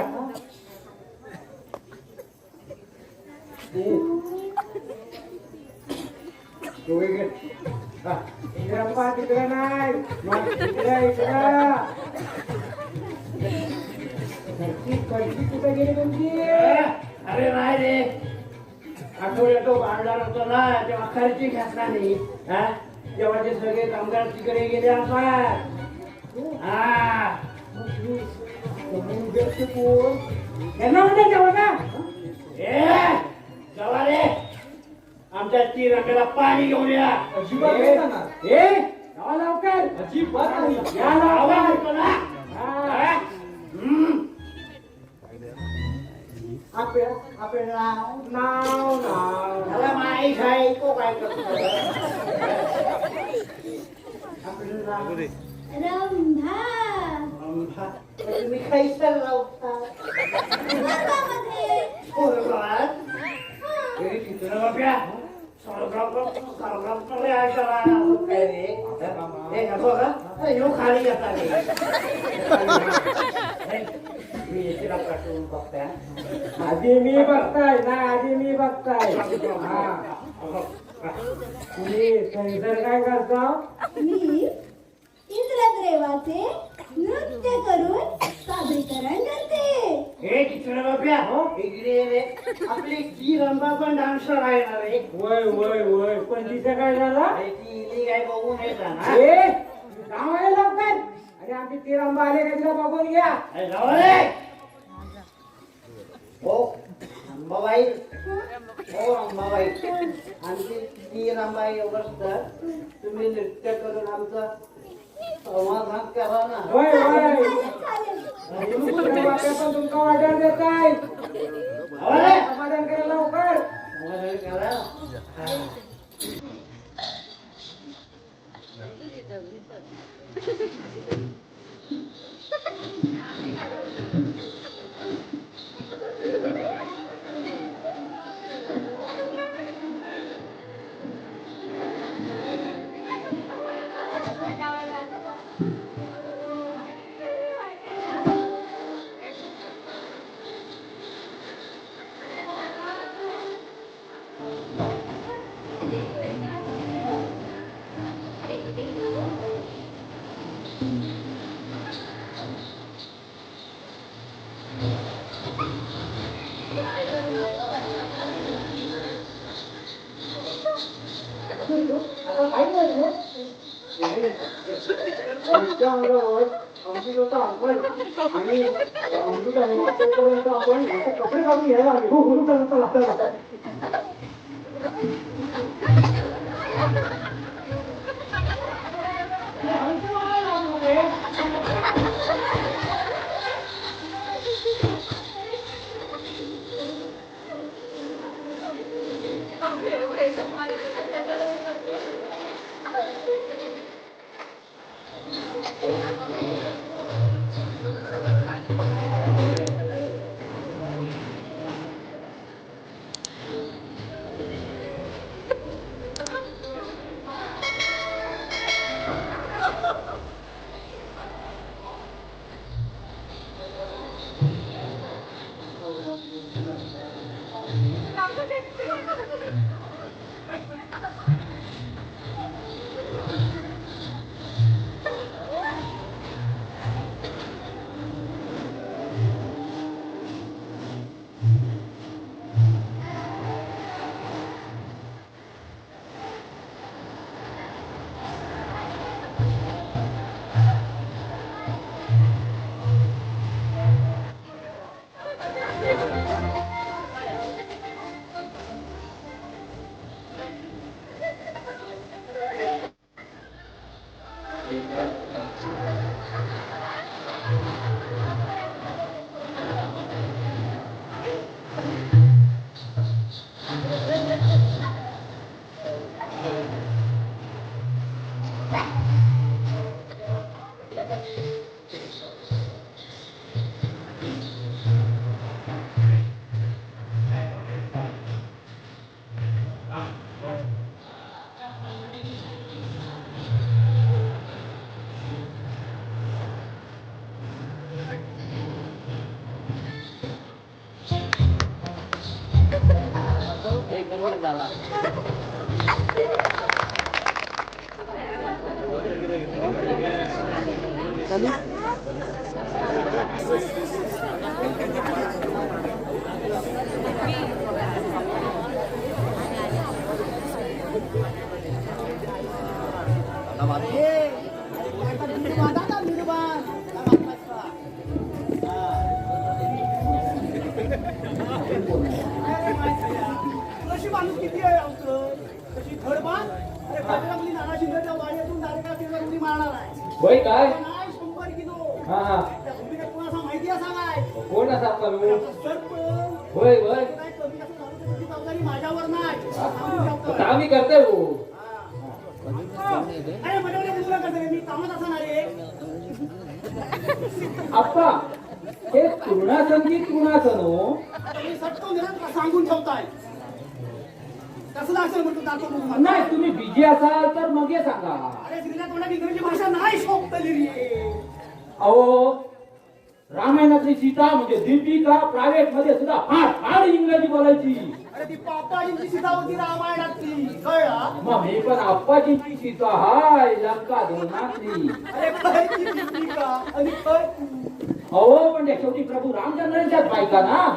A: इंद्राप्पा तिकडे नाही. मग इकडे इकडं. कळशी कुठे गेली तुमची?
C: अरे नाही रे आठवड्यात तो भांडार होतो ना तेव्हा खर्ची घातला नाही. तेव्हा ते सगळे कामगार तिकडे गेले असतात.
A: यांना म्हणते जेव्हा का?
C: जवा रे आमच्या तिरंगाला पाणी घेऊन या.
B: अजिबात नाही जाणार.
A: ए, जावा लवकर.
B: अजिबात नाही.
A: या
C: आवाज
A: लवकर.
C: येतो ना.
A: हा.
C: आपलं
A: नाव नाव.
C: त्याला माहीत आहे तो काय करतो. आपलं नाव
D: रंभा.
C: तुम्ही खायचं लावता
D: वर्गामध्ये.
C: पोरगात. हे चित्र बाप्या खाली येतात मी येते काटून बघताय
A: आधी मी बघताय ना आधी मी बघताय हा तुम्ही संसार काय करता
D: मी इंद्रदेवाचे नृत्य करून सादरीकरण करते.
C: हे किचन बाप्या इकडे रे आपली ती रंबा पण डान्सर आहे ना रे
A: वय वय वय पण तिचं काय झालं
C: ती इली काय बघून येता ना
A: ए नाव आहे लवकर अरे आमची तिरंबा आले का तिला बघून घ्या
C: अरे जाऊ रे हो अंबाबाई हो अंबाबाई आमची ती रंबाई एवढंच तुम्ही नृत्य करून आमचं समाधान करा ना
A: वय वय
D: चालेल.
A: बाप्या पण तुमका ऑर्डर देत आहे
C: अरे
A: समाधान करा लवकर
C: समाधान करा
B: कपडे काढून घ्यायला लागले
C: कशी माणूस किती आहे आमचं कशी थड बांध अरे बाजूला नाना शिंदेच्या वाड्यातून डायरेक्ट तिला उडी मारणार आहे
A: होय काय
C: नाही 100 किलो
A: हा हा
C: त्या भूमीला कोणाचा माहिती आहे सांगाय
A: कोण असा आपला मी
C: सरपंच
A: होय होय
C: काय कमी असं झालं तर त्याची जबाबदारी माझ्यावर नाही सांगून ठेवतोय.
A: आम्ही करतोय हो
C: अरे माझ्याकडे मुलगा करतोय मी कामात असणार आहे
A: आप्पा हे तृणासन की तृणासन हो
C: तुम्ही सटकून सांगून ठेवताय कसला असेल म्हणतो दाखव बघू मला.
A: नाही तुम्ही बिजी असाल तर मग हे सांगा.
C: अरे श्रीला तोंडात इंग्रजी भाषा नाही शोभतली रे.
A: अहो रामायणातली सीता म्हणजे दीपिका प्रायव्हेट मध्ये सुद्धा फार फार इंग्रजी बोलायची.
C: अरे ती पापाजींची सीता होती रामायणातली कळला.
A: मग मी पण आप्पाजींची सीता हाय लंका धोरणातली.
C: अरे काय ती दीपिका आणि काय तू.
A: अहो पण त्या शेवटी प्रभू रामचंद्रांच्याच बायका ना.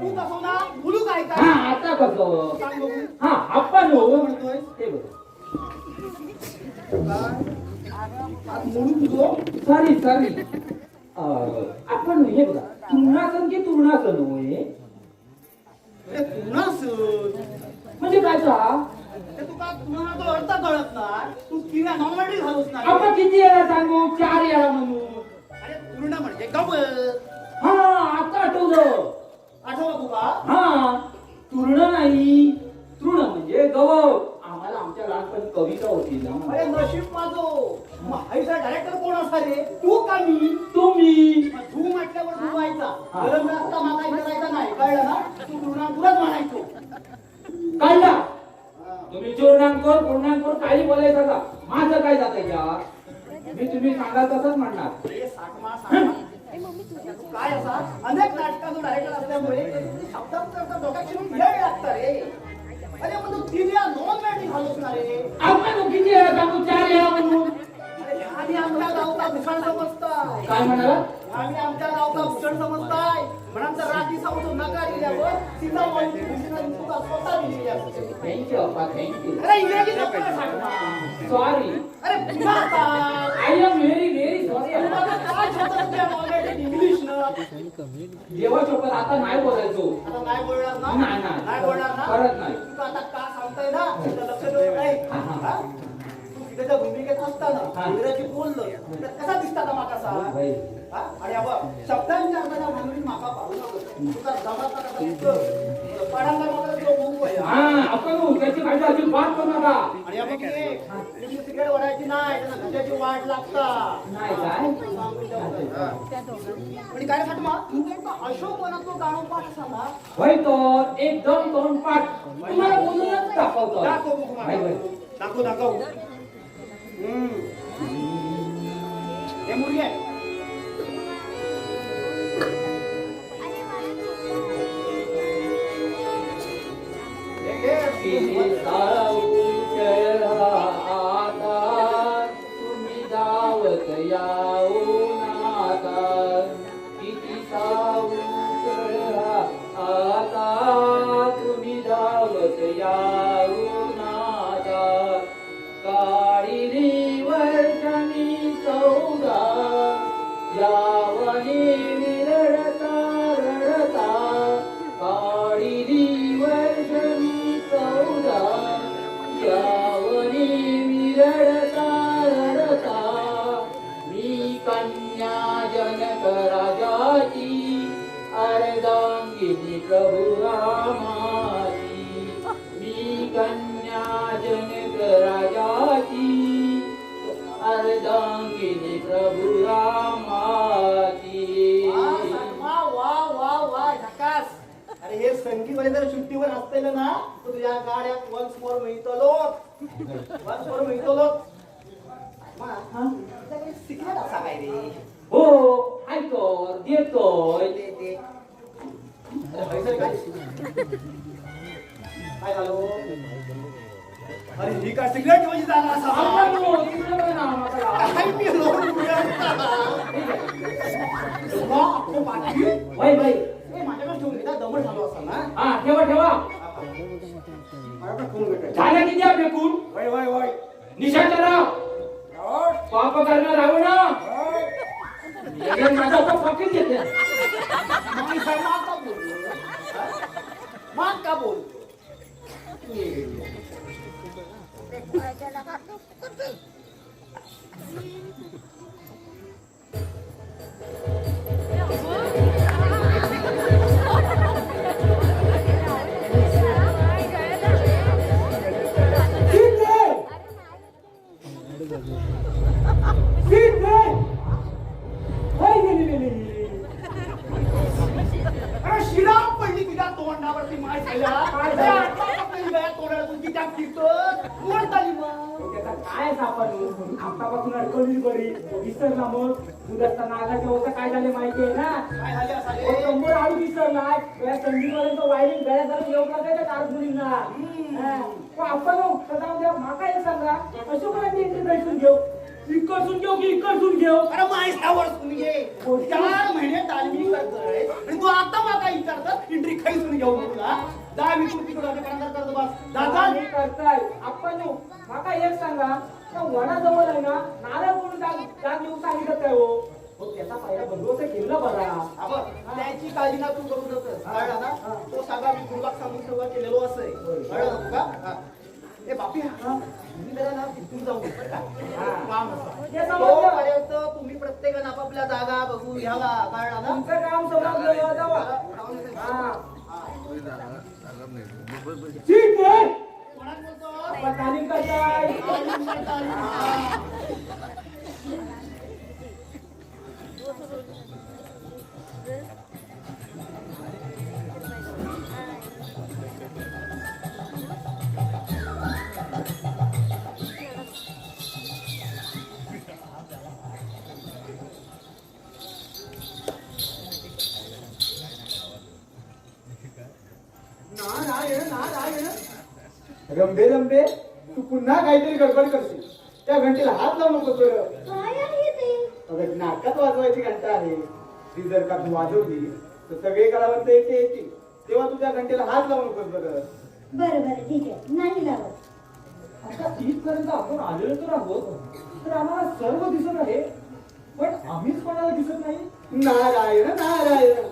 C: तू कसं ना बोलू काय
A: हा
C: काय
A: आता कसं.
C: सांग बघू.
A: हा आप्पा नो
C: म्हणतोय
A: ते बघ.
C: आज म्हणून तुझं
A: सॉरी सॉरी आपण हे बघा तुलनासन की तुलनासन होय
C: अरे तुला
A: म्हणजे काय का
C: तुका तुला तो अर्थ कळत नाही. तू तिला नॉर्मली घालूच नाही.
A: आपण किती वेळा सांगू 4 वेळा म्हणू.
C: अरे पूर्ण म्हणजे गवत
A: हा आता आठवलं.
C: आठवलं तुका.
A: हा तृण नाही तृण म्हणजे गवत. आम्हाला आमच्या लहानपणी कविता होती ना.
C: अरे नशीब माझो आईचा डायरेक्टर कोण असा रे. तू का मी.
A: तुम्ही
C: मग तू म्हटल्यावर तू व्हायचा.
A: हा.
C: गरज नसता मला करायचा नाही कळलं ना. तू तुलाच म्हणायचो.
A: काढला
C: हा.
A: तुम्ही चूर्णांकोर पूर्णांकोर काही बोलायचं का. माझं काय जात मी तुम्ही सांगाल तसंच म्हणणार.
C: अरे साठमा तू काय असा अनेक नाटकांचा डायरेक्टर असल्यामुळे शब्दांचा डोक्यात शिरून वेळ लागतं रे. अरे पण तू तिला 2 वेळी घालूच ना रे.
A: आपण किती वेळा सांगू 4 वेळा म्हणू.
C: अरे ह्याने आमच्या गावचा भूषण समजताय.
A: काय म्हणाला.
C: आम्ही आमच्या गावचा भूषण समजताय म्हणून तर रात्री समजून नका दिल्यावर सीता माऊली भूषण तुका स्वतः दिलेली असते.
A: थँक्यू अप्पा थँक्यू.
C: अरे इंग्रजी नको रे साठमा.
A: सॉरी
C: अरे पुन्हा आता
A: आय एम व्हेरी सॉरी.
C: तुम्हाला काय शोधत तुझ्या नॉलेज इंग्लिश न.
A: जेव्हा शपथ आता नाही बोलायचो.
C: आता नाही बोलणार ना.
A: नाही, नाही.
C: नाही बोलणार ना.
A: परत नाही.
C: तू आता का सांगताय ना तुला लक्ष देऊ काय.
A: हा.
C: तू सीतेच्या भूमिकेत असताना
A: हा.
C: इंग्रजी बोललं तर कसा दिसता का माकासा.
A: भाई.
C: हा? आणि अब शब्दांच्या अर्धाच्या भांडवलीत माका पाहू नको. तुका जमात नका तुझं. पाडांगा मात्र जो मुंग आहे.
A: हा आपण त्याची काळजी अजून बात करू नका.
C: आणि अब की तुम्ही सिगरेट ओढायची नाही त्यांना घशाची वाट लागता.
A: नाही काय.
C: आणि काय फाटमा अशोक वनात गाणं पाठ झाला.
A: होय तर एकदम तोंड पाठ तुम्हाला बोलूनच दाखवतो.
C: दाखव बघू मला.
A: भाई, भाई.
C: दाखव. हे मुली आहे.
A: किती साऊचळा आता तुम्ही धावत याऊन आता. किती साऊचळा आता तुम्ही धावत याऊन आता. काळी वर्षणी 14 यावनी विरडता रडता. काळी वर्षणी 14 यावनी विरडता रडता. मी कन्या जनक राजाची अर्धांगिनी प्रभु रामाची. मी कन्या जनक राजाची अर्धांगिनी प्रभु रामाची.
C: वा झकास. अरे हे संगीतवाले जर सुट्टीवर असतेलं ना तर तुझ्या गाड्यात वन्स मोर मिळतो सिक्रेट असा काय रे.
A: हो ऐकतो देतोय.
C: ते अरे पैसे काय काय झालं. अरे ही काय सिक्रेट म्हणजे जागा असा. काय मी लोड
A: भाई भाई
C: माझ्याकडे ठेवून घेता दमड झालो असा ना.
A: हा ठेवा ठेवा.
C: माझ्याकडे ठेवून भेटायचं.
A: झालं किती फेकून
C: वय
A: निशाचा राव पाप करणं राहू ना. माझा पॉकेट घेते.
C: मान का बोल. शिराम पडली तुझ्या तोंडावरती माय गया तोडाला तुमची त्या फिरतो कोण झाली मग
A: त्याचा काय सापडलो आतापासून अडकवली बरी विसरला मग उद्या नागाच्या होतं काय झाले माहितीये ना
C: काय झाली
A: तो
C: असाले
A: शंभर आळू विसरलाय त्या संगीतपर्यंत वायरिंग गळ्या झालं येऊ लागायचं कार मुलींना आपण जाऊ द्या माका हे सांगा अशोकाची एंट्री भेटून घेऊ इकडसून घेऊ की इकडसून घेऊ
C: अरे माहिती तुम्ही ये 4 महिने तालमी करतोय आणि तू आता माका विचारतात एंट्री खाईसून घेऊ तुला 10 विकून तिकडे करतो बस दादा
A: हे करताय आपण माका एक सांगा त्या वनाजवळ आहे ना नारळ कोण जाग येऊन सांगितलं काय हो त्याचा पहिला बंदोबस्त केला बरा
C: आपण त्याची काळजी ना तू करू नकोस कळलं ना तो सगळा मी गुरुबाग सांगून सगळं केलेलो असं कळलं तुका ए बापी तुम्ही जरा ना इथून जाऊ काम तोपर्यंत तुम्ही प्रत्येकानं आपापल्या जागा बघू घ्यावा कळलं ना
A: तुमचं काम समजलं जावा हा ठीक आहे
C: कोणाला बोलतो
A: आपण तालीम करताय
B: रंबे रंबे तू पुन्हा काहीतरी गडबड करशील त्या घंटेला हात लावू नको बरं
D: काय आहे ते
B: अगं नाकात वाजवायची घंटा आहे ती जर का तू वाजवली तर सगळे कलावंत येते येतील तेव्हा तू त्या घंटेला हात लावू नकोस बरं
D: बरं बरं ठीक आहे नाही लावत
A: आता इथपर्यंत आपण आलेलो तर आहोत तर आम्हाला सर्व दिसत आहे पण आम्हीच कोणाला दिसत नाही
B: नारायण नारायण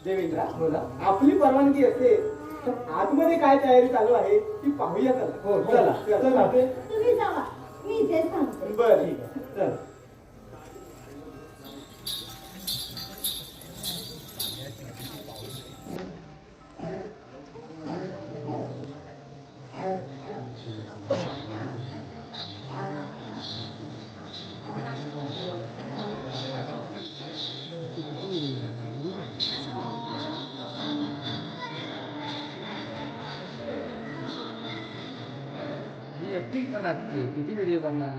B: देवेंद्रा बोला आपली परवानगी असेल तर आतमध्ये काय तयारी चालू आहे ती पाहूया चला हो चला चला
D: तुम्ही जावा मी इथेच थांबते
B: बरं ठीक आहे चल
E: किती व्हिडिओ करणार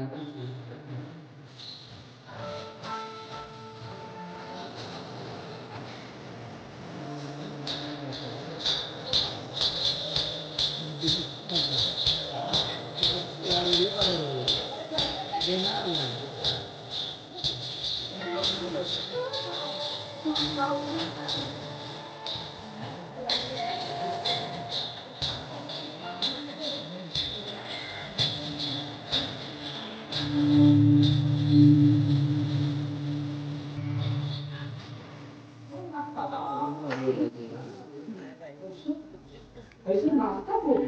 A: ऐसे नाचता कोण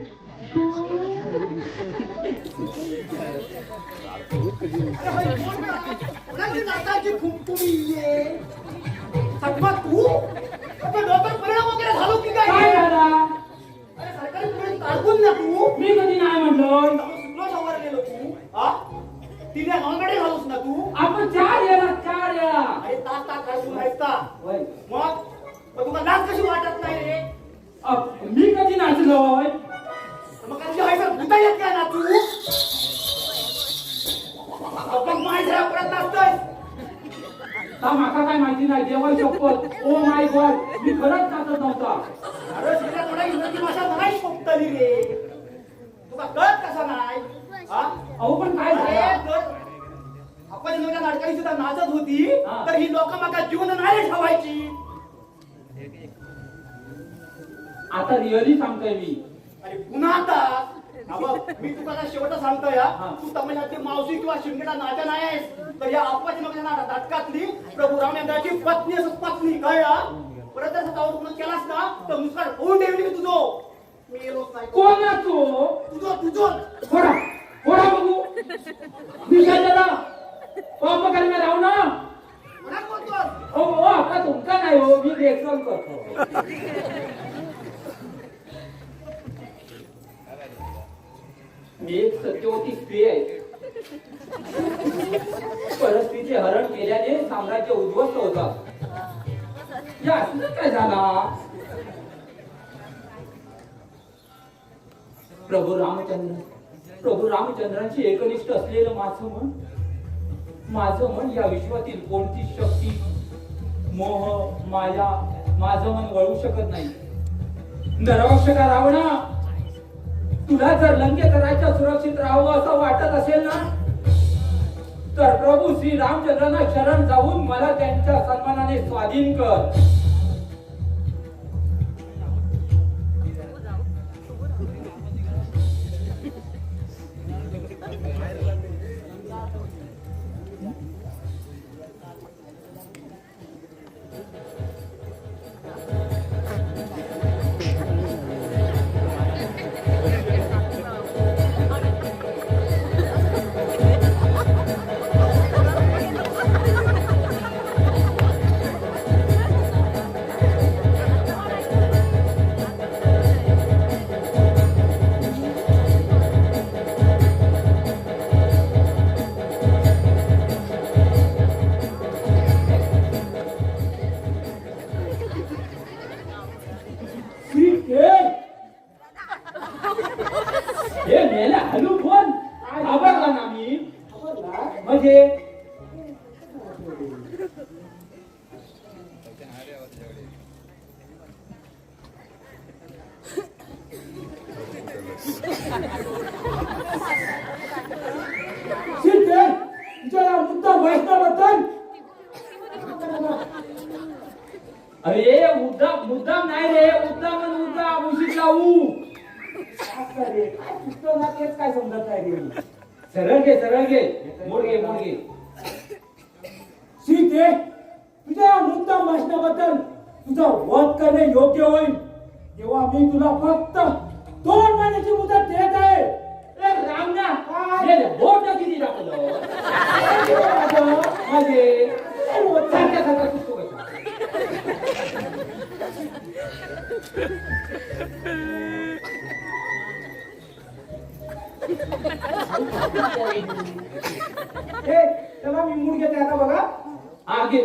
C: कोणाची नाकाची फुंफुणी आहे सगळा तू आता डोक्यात परिणाम वगैरे झालो की
A: काय
C: काय
A: झाला
C: अरे सरकारी पुढे काढून ना तू
A: मी कधी नाही म्हणलो
C: सुटलो शंभर गेलो तू हा तिने नॉनकडे घालूस ना तू
A: आपण 4 वेळा
C: अरे तास तास काढून ऐकता
A: होय.
C: मग तुला लाज कशी वाटत नाही रे
A: मी कधी नाचलोय
C: मग कधी व्हायचं भूता येत काय ना तू आपण माझ्या परत नाचतोय
A: का माका काय माहिती नाही देवा शपथ ओ माय गॉड मी खरंच नाचत नव्हता
C: अरे सगळ्या थोडा इंग्रजी भाषा नाही शोभतली रे तुला कळत कसा नाही हा
A: अहो पण काय
C: अरे
A: झालं
C: तर आपण एवढ्या नाटकाची सुद्धा नाचत होती
A: हा.
C: तर ही लोक माका जीवन नाही ठेवायची
A: आता रिअली सांगतोय मी
C: अरे पुन्हा आता मी तुला शेवटच सांगतोय
A: हा.
C: तू तमिळनाडची मावशी किंवा शिंगेला नात्या नाही आहेस तर या आप्पाची नाटकातली प्रभू राम यांची पत्नी असं पत्नी कळला परत जर जाऊन केलास ना तर मुस्कान होऊन ठेवली मी तुझो मी येलोच नाही
A: कोण नाचो
C: तुझो
A: फोडा फोडा बघू मी काय झाला पाप करायला राहू ना
C: म्हणा बोलतोस
A: हो आता तुमचा नाही हो मी रिएक्शन करतो मी एक सत्यवती स्त्री आहे परिस्थितीचे हरण केल्याने साम्राज्य उद्ध्वस्त होतं या असं काय झाला प्रभू रामचंद्रांची एकनिष्ठ असलेलं माझं मन या विश्वातील कोणती शक्ती, मोह, माया माझं मन वळू शकत नाही. नरभक्षका रावणा, तुला जर लंकेत राज्यात सुरक्षित राहावं असं वाटत असेल ना, तर प्रभू श्री रामचंद्रांना शरण जाऊन मला त्यांच्या सन्मानाने स्वाधीन कर. हे मेला हलू फोन घाबरला ना मी. म्हणजे
B: मुद्दा वैष्णवबद्दल
A: अरे मुद्दाम नाही रे, मुद्दा उशीत लावू.
B: काय समजत नाही रे.
A: सरळ घे मोडगे
B: सीते, तुझ्या मुद्दा भाषणाबद्दल तुझं वध करणे योग्य होईल तेव्हा मी तुला फक्त 2 महिन्याची मुदत देत आहे.
A: रामना बोट किती टाकलं म्हणजे सारख्या सुटतो कशा.
B: तेव्हा मी मूड घेते आता बघा.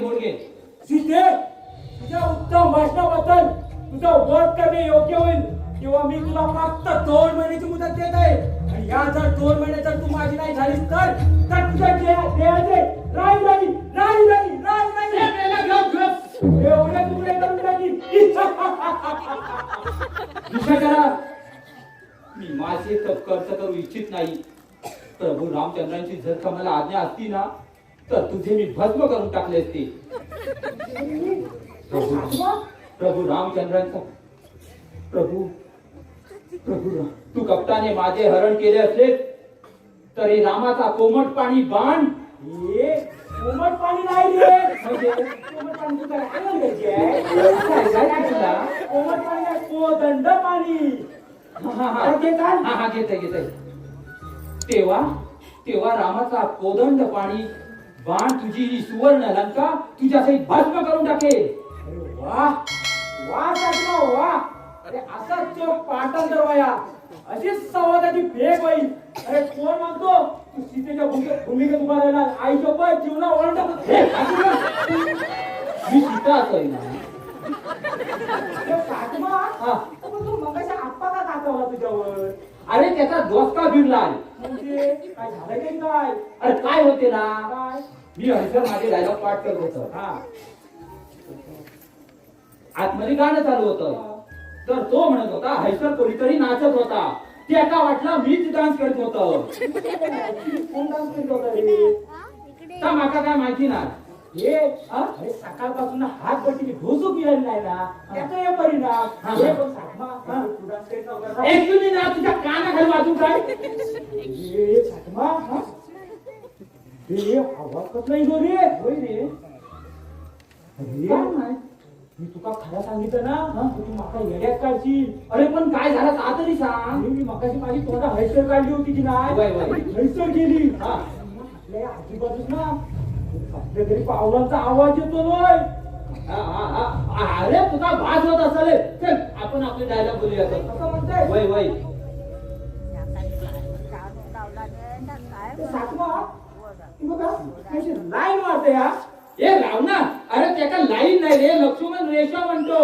A: मुडगे
B: सीते, तुझ्या उत्तम भाषणाबद्दल तुझं वध करणे योग्य होईल तेव्हा मी तुला फक्त 2 महिन्याची मुदत देत आहे. आणि या जर 2 महिने जर तू माझी नाही झालीस तर तुझ्या देहाचे राई एवढे तुकडे करून टाकीन.
A: दिशा करा. मी माझे तप खर्च करू इच्छित नाही. प्रभू रामचंद्रांची जर का मला आज्ञा असती ना, तर तुझे मी भस्म करून टाकले असते. प्रभू रामचंद्रांचा प्रभू तू कपटाने माझे हरण केले असले तरी रामाचा कोमट पाणी बाण.
B: कोमट पाणी नाही रे. कोमट पाणी तुझ्या आनंद घ्यायची आहे. कोमट पाणी आहे, कोदंड पाणी.
A: घेते तेव्हा रामाचा कोदंड पाणी बाण तुझी ही सुवर्ण लंका तुझ्यासाठी भस्म करून टाकेल.
B: वाह वाह. अरे असा चोख पाटण दरवाया अशीच संवादाची भेट होईल. अरे कोण म्हणतो तू सीतेच्या भूमिकेत उभा राहिला. आई सोबत जीवना ओरडत
A: मी सीता असेल ना.
B: तू मगाशी आप्पा का दाखवला तुझ्यावर.
A: अरे त्याचा दोस्ता भिडलाय.
B: म्हणजे काय झालं काही काय.
A: अरे काय होते ना,
B: काय
A: मी हरिसर माझे डायलॉग पाठ करत होतो. आतमध्ये गाणं चालू होतं. तर तो म्हणत होता हैसर कोणीतरी नाचत होता. त्याला वाटलं मीच डान्स करत होतो.
B: कोण डान्स करत होता रे.
A: तर माका काय माहिती ना.
B: अरे सकाळपासून हात बट्टी घोसू पिलेला नाही ना, त्याचा हे परिणाम. तू डान्स करत नव्हता.
A: ऍक्च्युली ना तुझ्या कानाखाली वाजून काय
B: आवाज कसला येतो रे. होय रे.
A: नाही.
B: मी तुका खरं सांगितलं ना, तू माका येड्यात काढशील.
A: अरे पण काय झालं का तरी सांग.
B: मी मगाशी माझी तोंडा हैसर काढली होती की नाही. हैसर गेली. आपल्या आजूबाजूस ना आपल्या घरी पावलांचा आवाज येतो नाही.
A: अरे तुझा भास होत असेल. चल आपण आपले डायलॉग बोलूया.
B: असं म्हणताय.
A: वय
B: लाईन मारते.
A: ए रावणा, अरे त्याका लाईन नाही रे, लक्ष्मण रेषा म्हणतो.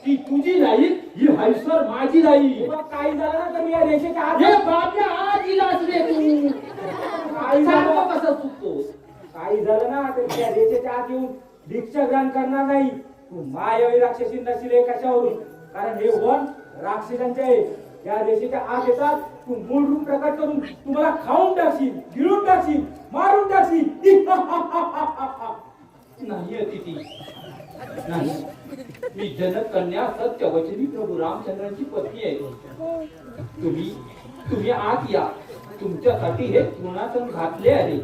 A: ती तुझी लाईन ही हैसर माझी लाईन
B: काही झालं ना तर मी या रेषेच्या आत
A: हे बापल्या आज इलाज रे तू
B: काही
A: सारखं
B: झालं
A: कसं चुकतो
B: काही झालं ना तर त्या रेषेच्या आत येऊन भिक्षा ग्रहण करणार नाही तू मायावी राक्षसी नशील कशावरून कारण हे वन राक्षसांचे आहे त्या रेषेच्या आत येतात तू मूळ रूप प्रकट करून तुम्हाला खाऊन टाकशील गिळून टाकशील मारून टाकशील
A: नाही अतिथी नाही मी जनकन्या सत्यवचनी प्रभू रामचंद्रांची पत्नी आहे तुम्ही आत या तुमच्यासाठी हे तृणासन घातले आहे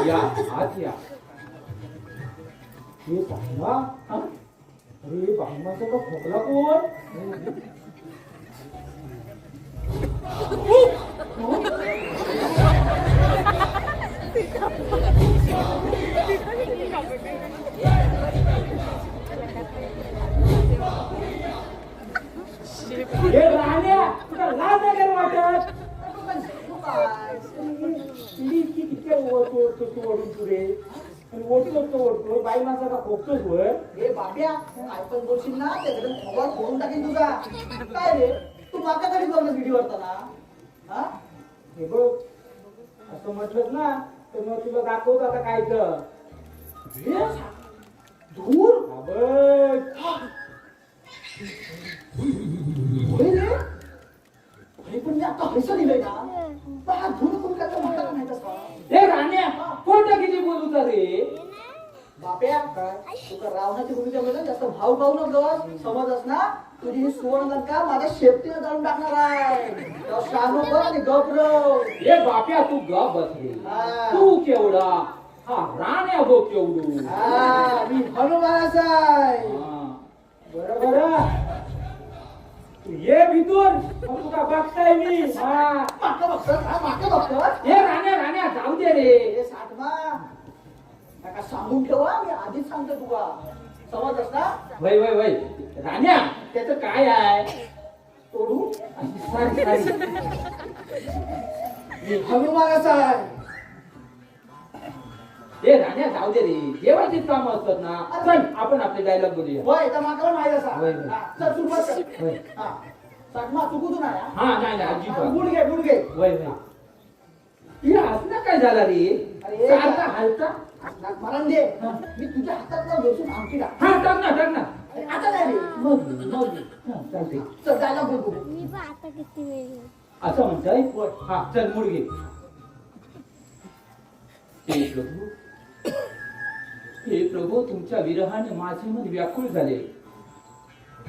A: या आत या
B: हे बाबा अरे बाबाचा का खोकला कोण हे राहण्या तुला लाज नाही का वाटत पिढी किती ओढून पुढे ओढतो बाई माणसाचा खोकतोच वर
C: हे बाब्या काय पण बोलशील ना त्याकडे खबर फोडून टाकेल तुझा काय रे तू माका कधी बघलं व्हिडिओ वरताना हा
B: हे बघ असं म्हटलं ना तर मग तुला दाखवत आता काय तर
C: धूर
B: हा बघ
C: होय रे अरे पण मी आता हैसा दिलंय ना पण हा धूर कोण काय म्हणता का माहित असता
A: हे राण्या कोणतं किती बोलूचा रे
C: बाप्या तुका रावणाची भूमिका मिळेल जास्त भाव पाहू नको समजस ना तुझी ही सुवर्ण लंका माझ्या शेपटीने जाळून टाकणार आहे तेव्हा शानो कर आणि गप्रो
A: हे बाप्या तू ग बस रे
C: हा.
A: तू केवढा हा राण्या बघ केवढू
C: मी हनुमानाचा आहे
A: हा.
B: बरं तू ये भितून मग तुका बघताय मी हा
C: माका बघतोस हा माका बघतोस
A: हे राण्या जाऊ दे रे
C: हे साठमा नका सांगून ठेवा मी आधीच सांगतो तुका समजस ना
A: वय राण्या त्याचं काय आहे
C: तोडू
A: सारी
C: मी हनुमानाचा आहे
A: हे राण्या जाऊ दे रे जेवायचीच काम असतात ना चल आपण आपले डायलॉग बोलूया
C: होय तर माका माहित असा
A: होय.
C: हा, चल सुरुवात कर
A: होय.
C: हा साठमा चुकू तू नाही
A: हा नाही अजिबात
C: गुड घे
A: वय हे असं काय झाला रे
C: अरे,
A: सारखा हालता
C: मला दे मी तुझ्या हातात बसून आमटी टाक
A: हा टाक ना
C: अरे, आता नाही रे
A: मग हा, चालते
C: चल जायला बोल
D: मी पण आता किती वेळ
A: असं म्हणताय हा चल मुडगे हे प्रभू तुमच्या विरहाने माझे मन व्याकुळ झाले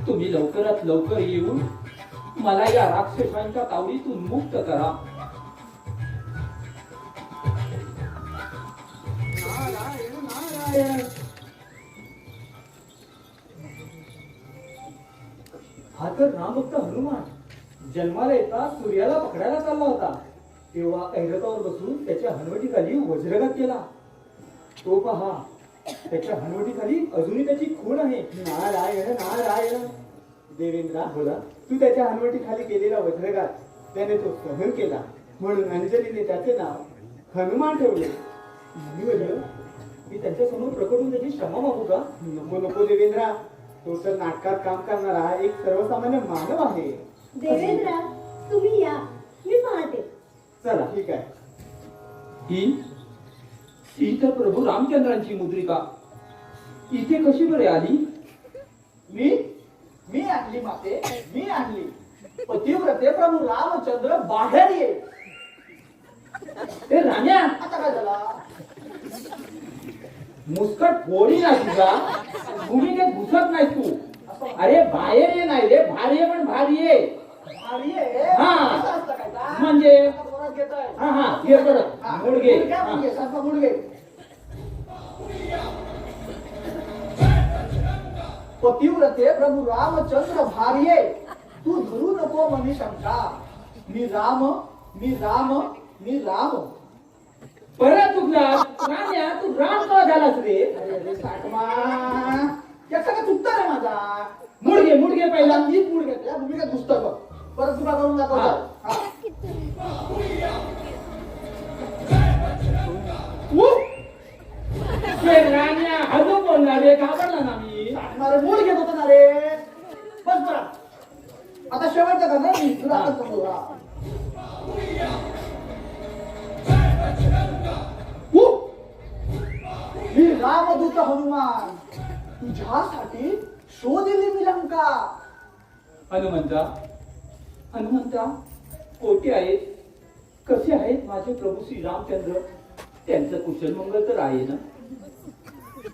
A: तुम्ही लवकरात लवकर येऊन मला या राक्षसांच्या तावडीतून मुक्त करा
B: हा तर रामभक्त हनुमान जन्माला येता सूर्याला पकडायला चालला होता तेव्हा ऐरतावर बसून त्याच्या हनवटीखाली वज्रघात केला तो पहा त्याच्या हनवटीखाली अजूनही त्याची खूण आहे नारायण देवेंद्रा बोला तू त्याच्या हनवटीखाली केलेला वज्रघात त्याने तो सहन केला म्हणून अंजलीने त्याचे नाव हनुमान ठेवले मी त्यांच्या समोर प्रकट होऊन त्याची क्षमा मागू का नको देवेंद्रा तो तर नाटकात काम करणारा एक सर्वसामान्य मानव आहे
D: देवेंद्र तुम्ही या मी पाहते
B: चला ठीक आहे
A: ही तर प्रभू रामचंद्रांची मुद्रिका इथे कशी बरे आली
C: मी आणली माते मी आणली पतिव्रते प्रभू रामचंद्र बाहेर ये
A: ए राण्या
C: आता काय झाला
A: मुस्कट फोडी ना तुझा भूमिकेत घुसत नाही तू अरे बाहेर ये नाही रे भारी ये पण भारी ये
C: भारी आहे
A: हा.
C: असं असतं काय का?
A: म्हणजे
C: आता जोरात घेतोय.
A: हा घे परत
C: हा,
A: मुडगे
C: मुडगे, सारखा मुडगे. पतिव्रते प्रभू रामचंद्र भार्ये तू धरू नको मनी शंका मी राम मी राम मी राम
A: परत चुकला राण्या तू राम का झालास रे
C: अरे अरे साठमा याचा का चुकता रे माझा
A: मुडगे पहिला
C: पहिला मीच मूड घेतला भूमिका दुसतं बघ परत तुला करून दाखव
A: हा.
C: हा.
A: ते राण्या हजू बोलणार रे घाबरला ना मी
C: साठमा रे मूड घेत होता ना रे
B: मी रामदूत हनुमान तुझ्यासाठी शोधली मी लंका.
A: हनुमंता हनुमंता कोठे आहेत? कसे आहेत माझे प्रभू श्री रामचंद्र? त्यांचं कुशल मंगल तर आहे ना?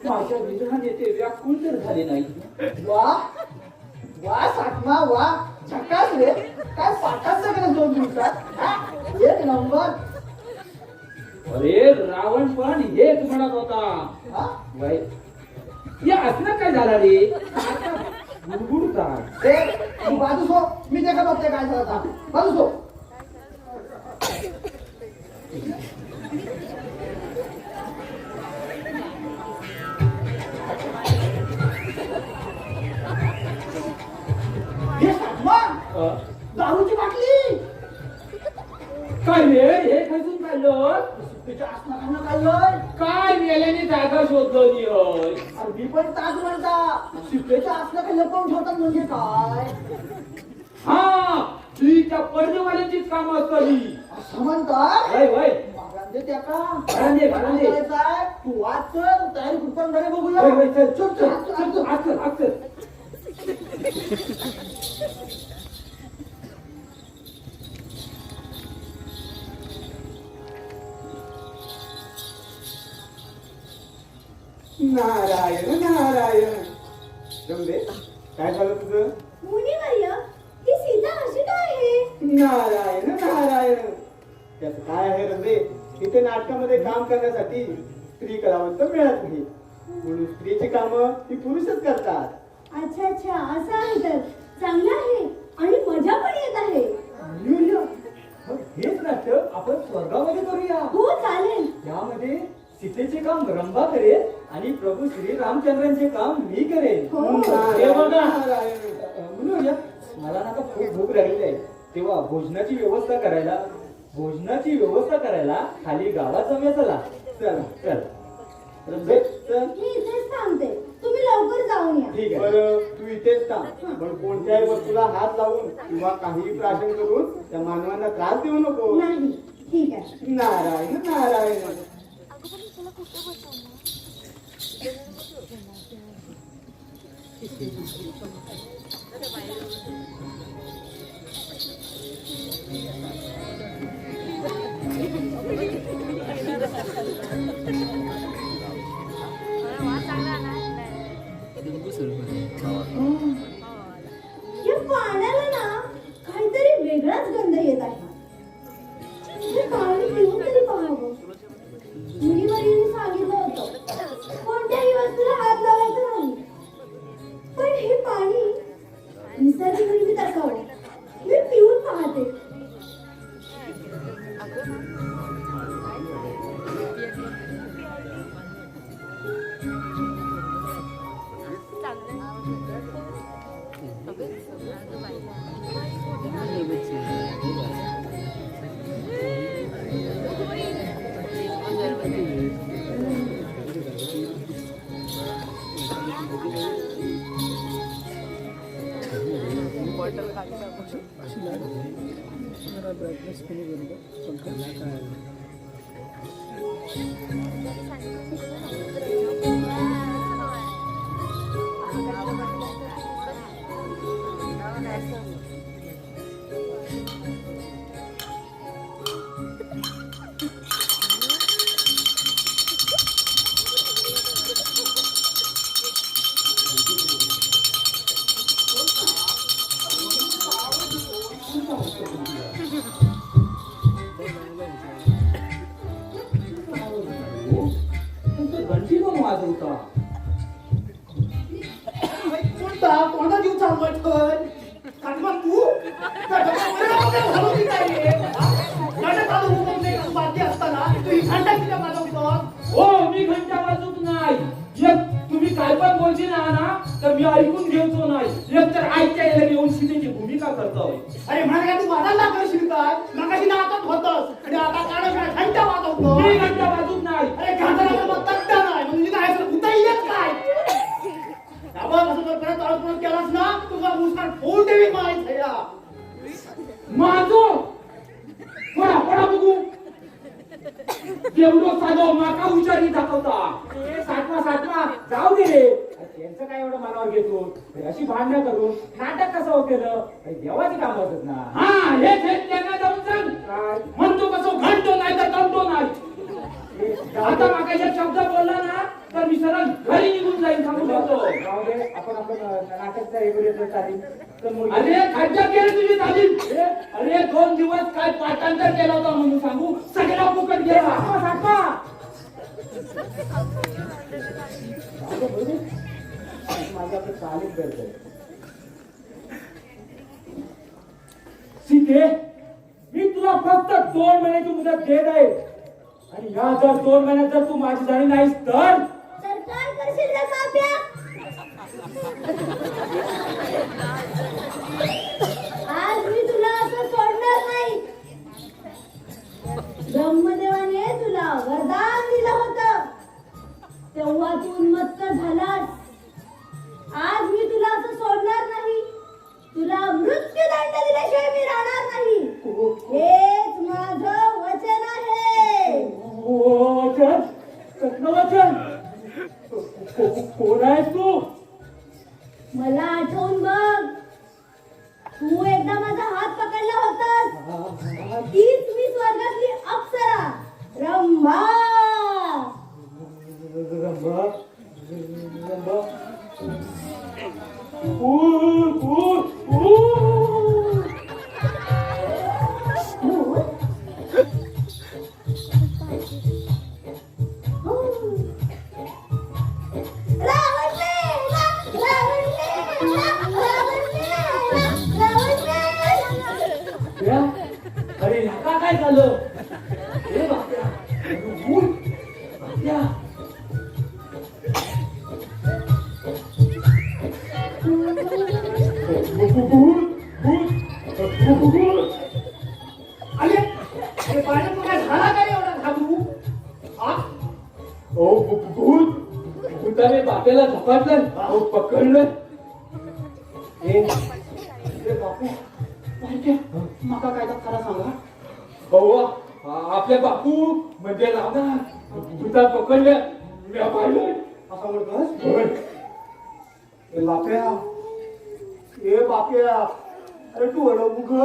A: माझ्या विधाने ते व्याकुळ तर झाले नाही ना?
B: वा वा सातमा वा झकास रे. काय पाठाचं केलं 2 दिवसात हा? एक नंबर.
A: अरे रावण पण हेच म्हणत होता.
B: हा?
A: वय या असलं काय झालं रे? सारखा गुडगुडतात.
B: ए, तू बाजूस हो. मी देखा बघते काय झालं आता. बाजूस हो. हे सातमा, दारूची बाटली.
A: काय रे हे खसून काढलं?
B: त्याच्या आसनाखाना काढलंय.
A: काय मेल्याने जागा शोधली होय?
B: अरे मी पण ताज म्हणता शिपेच्या आसनाखाली लपवून ठेवतात म्हणजे काय?
A: हा ती त्या पर्जवाल्याचीच काम असतली.
B: असं म्हणता?
A: वय वय
B: मागांदे त्या का?
A: भांडे, भांडे.
B: काय करायचंय? तू वाच चल, तयारी कुठपर्यंत झाली बघूया.
A: वय वय चल
B: चल, चल, चल, चल.
A: आचल आचल.
C: नारायण नारायण. जमले काय झालं तुझं?
D: मुनिवर्य ही सीता अशी काय आहे?
C: नारायण नारायण. त्याचं काय आहे रंबे? इथे नाटकामध्ये काम करण्यासाठी स्त्री कलावंत मिळत नाही, म्हणून स्त्रीची कामं ही पुरुषच करतात.
D: अच्छा अच्छा असं आहे तर चांगलं आहे आणि मजा पण येत आहे.
B: लिहूया. मग हेच नाटक आपण स्वर्गामध्ये करूया.
D: हो चालेल.
B: यामध्ये सीतेचे काम रंभा करेल आणि प्रभू श्री रामचंद्रांचे काम मी करेल.
D: हो.
A: हे बघा.
B: म्हणूया मला ना आता खूप भूक लागली आहे, तेव्हा भोजनाची व्यवस्था करायला खाली गावात जाऊया. चला
C: चला
B: चल रंभे, चल.
D: मी इथेच थांबते, तुम्ही लवकर जाऊन या.
B: ठीक आहे.
C: बरं तू इथेच थांब, पण कोणत्याही वस्तूला हात लावून किंवा काही प्राशन करून त्या मानवांना त्रास देऊ नको.
D: नाही ठीक आहे.
C: नारायण नारायण.
D: या पाण्याला ना काहीतरी वेगळाच गंध येत आहे. हे पाणी पिऊन तरी पाहावं. मुनिवर्यांनी सांगितलं होतं कोणत्याही वस्तूला हात लावायचा नाही, पण हे पाणी निसर्गनिर्मित असावं. मी पिऊन पाहते.
A: घंटी पण वाजवता.
B: कोणता कोणता जीव चालवाय तर काटमा तू त्या डोक्यामध्ये घालवली काय रे? हा? नाटक चालू होऊन नाही बाकी असताना तू ही घंटा किती वाजवतोस?
A: हो मी घंटा वाजवत नाही. एक तुम्ही काय पण बोलशील ना तर मी ऐकून घ्यायचो नाही. एक तर ऐकता यायला येऊन सीतेची भूमिका करतोय.
B: अरे म्हणा काय तू वाजायला करशील काय? मगाशी नाटक होतस आणि आता काढा घंटा वाजवतो.
A: मी घंटा वाजवत नाही.
B: अरे घंटा मग तट्टा नाही म्हणजे काय असं भुता येत काय? बाबा असं जर परत आळसपण केलास ना तुझा मुस्कान फोड देवी माहित थैया.
A: माझो पडा पडा बघू. तेवढं साधो माका उचारी दाखवता. सातमा जाऊ दे रे. त्यांचं काय एवढं मनावर घेतो. अशी भांडणं करून नाटक कसं होत केलं. देवाची काम होतात ना.
E: हा हेच त्यांना जाऊन सांग.
A: काय
E: म्हणतो कसं घंटो नाही तर तंटो नाही. आता मागा एक शब्द बोलला ना तर मी सरळ घरी निघून जाईन सांगू शकतो.
A: जाऊ दे. आपण नाटकचा रेग्युलेटर चालेल. तर मुलगी-
E: अरे खड्डा केलं तुझी तालीम. अरे 2 दिवस काय पाठांतर केला होता म्हणून सांगू सगळा फुकट गेला.
A: सातमा सातमा
C: माझ्याकडे चालीच गरज आहे.
A: सीते मी तुला फक्त 2 महिन्याची मुदत देत आहे. आणि या जर 2 महिन्यात जर तू माझी झाली नाहीस तर
D: तर काय करशील रे काप्या? आज मी तुला असं सोडणार नाही. ब्रह्मदेवाने तुला वरदान दिलं होतं तेव्हा तू उन्मत्त झालास. आज मी तुला असं सोडणार नाही. तुला मृत्यूदंड दिल्याशिवाय मी राहणार नाही. हेच माझं वचन आहे.
A: वचन कसलं वचन. कोण आहेस तू.
D: मला आठवून बघ. तू एकदा माझा हात पकडला होतास. तीच मी स्वर्गातली अप्सरा रंभा.
A: रंभा रंभा भूत भूत भूत.
D: भूत? हो. रावणने! रावणने!
A: या? अरे ह्याला काय झालं. हे बाप्या भूत. बाप्या
E: अरे अरे पाण्यात मग काय झाला काय एवढा घाबरू. हा
A: भूत भूताने बाप्याला झपाटलं. अहो पकडलं.
C: ए बापू बारक्या, माका काय तर खरं सांगा.
A: भाऊ आपल्या बापू म्हणजे रावणा भूतात पकडलं. मी पाहिलं.
C: असं म्हणतोस.
A: होय.
C: ए बाप्या, ए बाप्या, अरे तू उघड.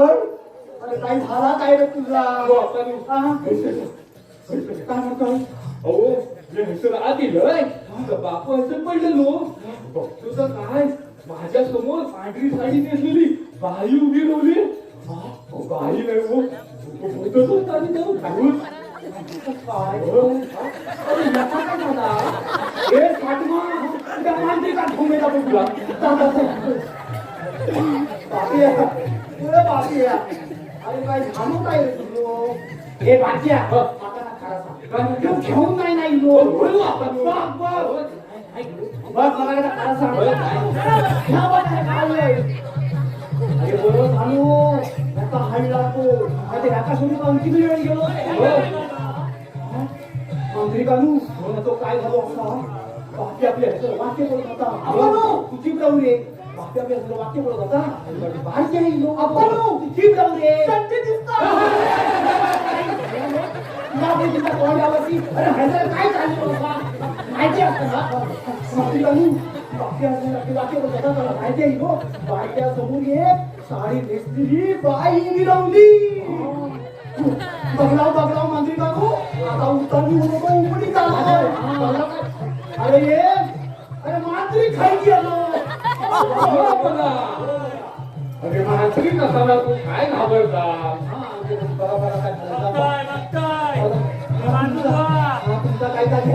C: अरे काय झाला काय रे तुझा.
A: बापाने
C: हा?
A: काय म्हणतोय. अहो मी हसून आत दिलंय. बापू हसून पडलेलो. बघतो तर काय माझ्या समोर पांढरी साडी नेसलेली बाई उभी राहिली. बाई नाही हो भूतच होता. आणि तो भूत
C: काय
A: अरे नका काय झाला. हे साठमा त्या मांत्रिका घुमेला बघला.
C: बाप्या, ए बाप्या, अरे काय झालं काय रे तुझं.
A: हे बाच्या
C: माका ना खरं सांग. तू घेऊन नाही ना इलो. बघ मला काय खरं सांग. ह्या बाच्या काय आहे? अरे बरोबर झालो. आता हल्ला तो आता ह्याका सोडून आमची वेळ गेलो. मंत्रिकानू तो काय झालो असा. बाकी आपल्या ह्याचं वाक्य बोलत होता. आपण तुझी जाऊ रे. बाकी आपल्या ह्याचं वाक्य बोलत होता. बाहेरचे इलो आपण तुझी जाऊ रे. सत्य तोंडावरती अरे ह्याचं काय झालं बाबा माहिती असतं ना. मंत्रिकानू बाकी आपले वाक्य बोलत होता. त्याला माहिती आहे इलो. बायच्या समोर एक साडी नेसलेली बाई मिरवली. बघलाव मंत्री बाबू आता उतरली म्हणून उपडी चालला. अरे ये अरे मंत्री खाई गेलो.
A: अरे माणसरी कसाला तू काय घाबरता.
C: तुमचा काय झाली.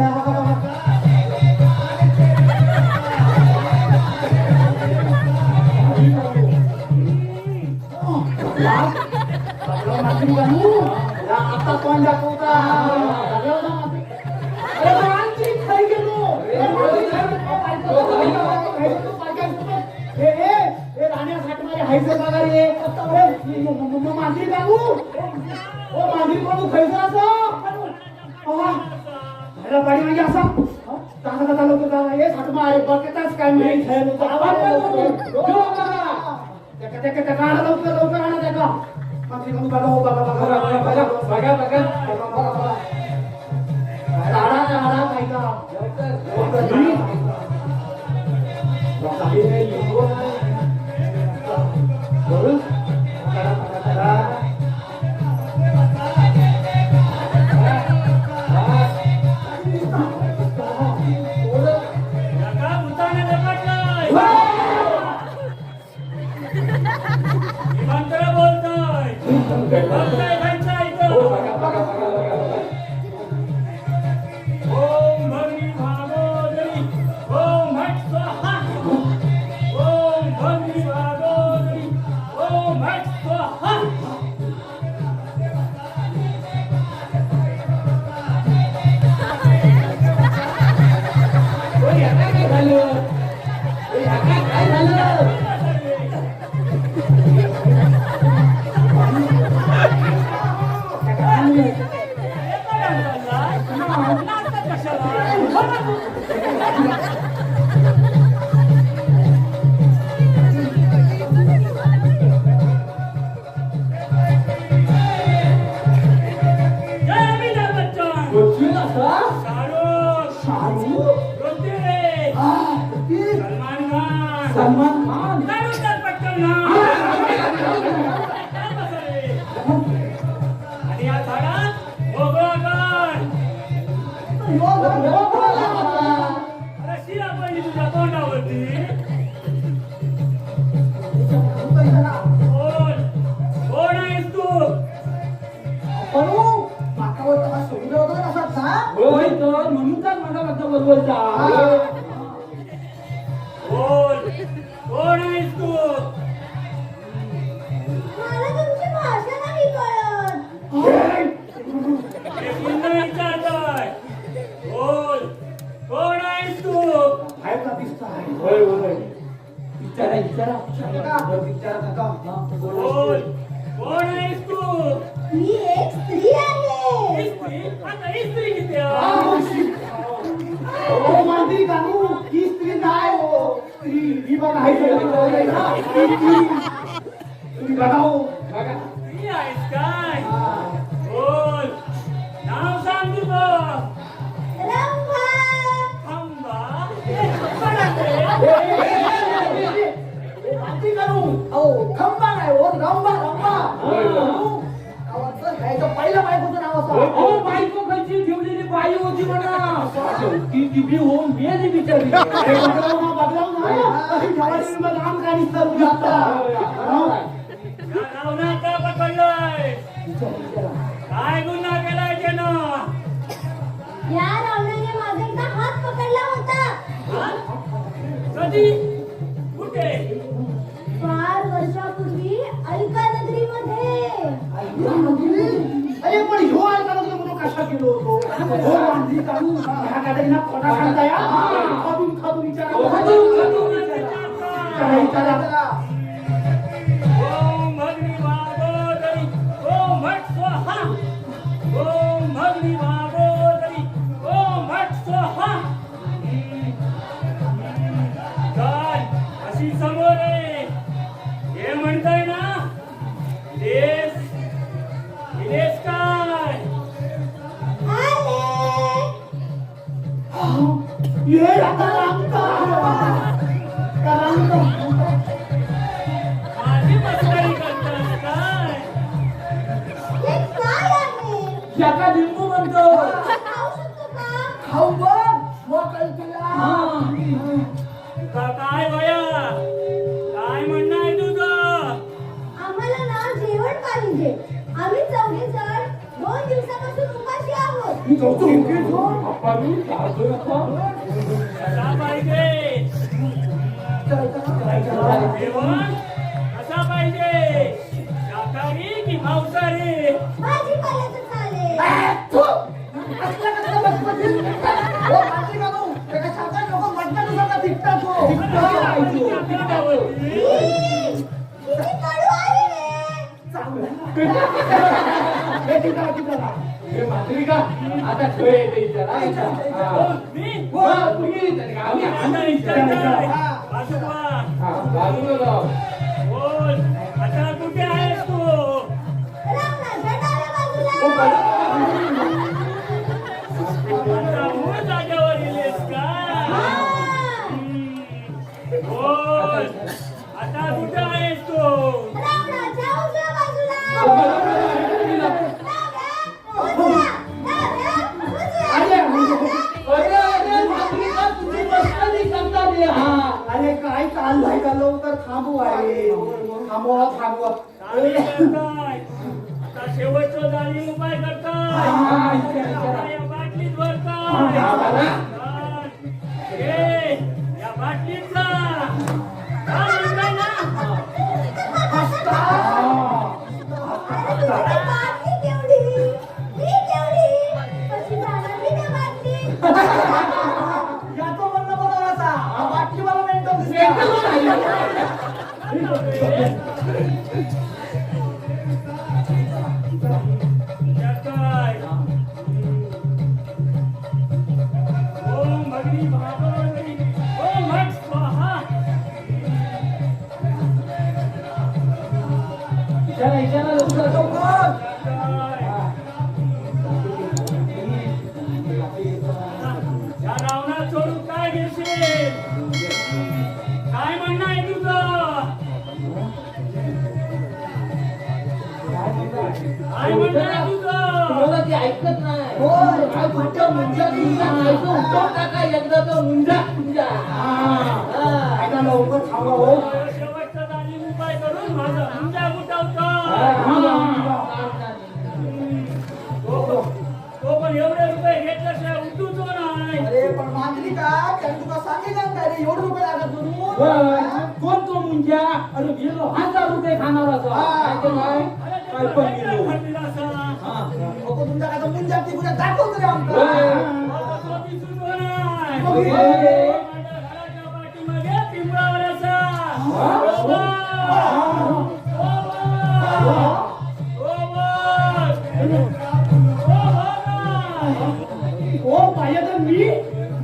C: आता कोण दाखवता. अरे मंत्री खाई गेलो. हे राहण्यासाठी माझे हायसर बघा रे. मांजरी बाबू ओ मांजरी बाबू खैसर असं पाणी म्हणजे असं चांगला लोक जागा हे साठमा आहे बघताच काय नाही लवकर आणा त्याला. मंत्री बाबू बघा हो बघा
A: बघा बघा
C: झाडा झाडा काय का
E: शाहरुख
B: शाहरुख
E: ऋतिक
B: हा, ती
E: सलमान खान
B: सलमान खान
E: काय म्हणतात पटकन ना आणि या झाडात भोगवाकर अरे शिरा पडली तुझ्या तोंडावरती कोण कोण आहेस तू
A: होय तर म्हणून तर मला माझा बरोबरचा
E: बोल कोण आहेस तू
D: मला तुमची भाषा नाही कळत.
E: हे पुन्हा विचारतोय बोल कोण आहेस तू
A: होय होय विचारा
E: बोल कोण आहेस तू
D: मी एक स्त्री आहे.
E: इस्त्री आता इस्त्री किती आहे? स्त्री आहेस काय बोल नाव सांग तुझं
D: रंभा.
E: थांबा
B: पहिलं बायकोचं नाव असं
A: हो बायको खायची ठेवलेली बाई होती म्हणा ती बी होऊन गेली बिचारी
E: या नावना का पकडलंय काय गुन्हा केलाय त्यानं
D: या रावणाने माझा एकदा हात पकडला होता.
E: हा? कधी कुठे
D: फार वर्षापूर्वी ऐका नगरीमध्ये.
C: अरे पण ह्यो ऐका म्हणून कशा गेलो होतो हो मांजरी काढून ह्या गाड्यांना खोटा सांगताय खादून खादून विचारा
E: ओम भगनी भागोदरी ओम भट स्वाहा ओम भगनी भागोदरी ओम भट स्वाहा काय अशी समोर आहे हे म्हणताय ना देश विदेश काय
D: आले.
C: ये आता
E: माझी मस्करी करतास काय
D: हे काय आहे?
A: याचा लिंबू म्हणतो
D: खाऊ शकतो का?
B: खाऊ बघ मोकळ तुला
E: तुका काय भया काय म्हणणं आहे तुझं
D: आम्हाला ना जेवण पाहिजे. आम्ही चौघे जण 2 दिवसापासून उपाशी आहोत.
E: कसा पाहिजे जेवण कसा पाहिजे शाकाहारी की मांसाहारी
D: भाजीपाल्याचं चालेल. ई, किती कडू आहे रे.
A: हे म्हातारी का आता खेळ येते विचारा
E: मी
A: आम्ही
E: आता विचारतोय. वासुदेवा,
A: बाजूला जाऊ
E: बोल आता कुठे आहेस तू
D: रावणाच्या डाव्या बाजूला.
E: आता मूळ जागेवर गेलीस का
D: हा.
E: बोल आता कुठे आहेस तू
D: रावणाच्या उजव्या बाजूला.
C: अरे काय चाललंय का लवकर थांबू आहे थांबवा
E: जाळी करताय आता शेवटचं जाळी उपाय करताय आता या बाटलीत भरताय ए, या बाटलीत जा काय म्हणताय ना
B: याचं म्हणणं बरोबर असा हा बाटलीवाला मेंटल दिसतो.
E: काय ओम भगनी भागवती ओम भट स्वाहा
A: विचारा लवकर
E: काय काय म्हणणार तुझं?
B: तुम्हाला ती ऐकत नाही होय काय तुमच्या मुंजा खायचं उठवून टाका एकदा तर मुंजा तुमच्या
C: ऐका लवकर थांबा हो.
E: शेवटचा तालीम उपाय करून माझा मुंजा गुटावतो. तो पण एवढे रुपये घेतल्याशिवाय उठूच नाही.
B: अरे पण मांजरिका त्यांनी तुला सांगितलं काय रे एवढे रुपये लागत म्हणून
A: कोण तो मुंजा? अरे गेलो 1000 रुपये खाणार होता. काय ते काय? काय पण गेलो.
E: खंडीला असा.
B: नको तुमच्या काय मुंजा ती कुठे दाखवतो रे आमका
E: तो दिसून नाही.
B: होय.
E: माझ्या घराच्या पाठीमागे पिंपळावर असा.
C: हो पाहिजे तर मी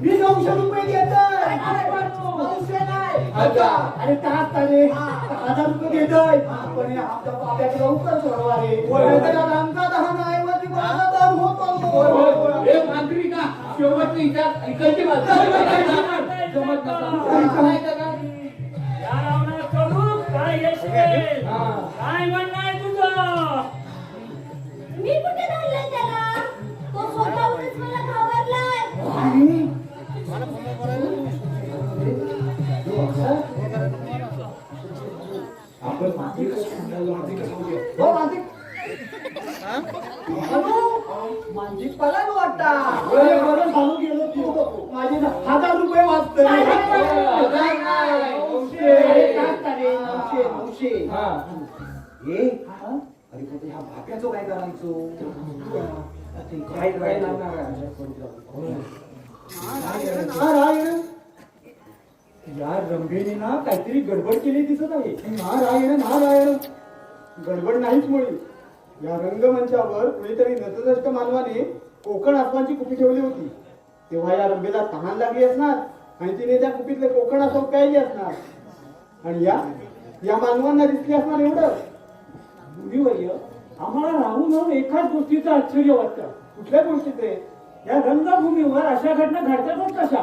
C: 900 रुपये घेतोय.
B: 900 नाही
C: अरे तास तारे 1000 रुपये घेतोय. पण हे आमच्या बाब्याकडे लवकर सोडवा रे. आमचा 10 नाही वर ती कोणाचा 10 होतो.
B: हे मांजरिका शेवटची विचार इकडची जमत नसा
E: या रावणाकडून काय येशील? काय म्हणणं आहे तुझं?
D: मी कुठे धरलंय त्याला? तो स्वतःहूनच मला घाबरलाय.
C: आपण माती
B: हो मांजिक मांजिक पळायला वाटता
C: सांगू गेलो तू माझे 1000 रुपये वाचतोय.
B: अरे कुठे ह्या भाप्याचं काय करायचो
A: काय लागणार आहे?
C: नारायण
A: या रंभेने ना काहीतरी गडबड केली दिसत आहे.
C: नारायण नारायण गडबड नाहीच मुळी. या रंगमंचावर कुणीतरी नतद्रष्ट मानवाने कोकण आसमानची कुपी ठेवली होती. तेव्हा या रंभेला तहान लागली असणार आणि तिने त्या कुपीतले कोकण आसमान प्यायले असणार आणि या मानवांना दिसली असणार एवढं.
A: मुलीवर्य, आम्हाला राहून राहून एकाच गोष्टीचं आश्चर्य वाटतं.
C: कुठल्या गोष्टीचे?
A: या रंगभूमीवर अशा घटना घडतातच कशा?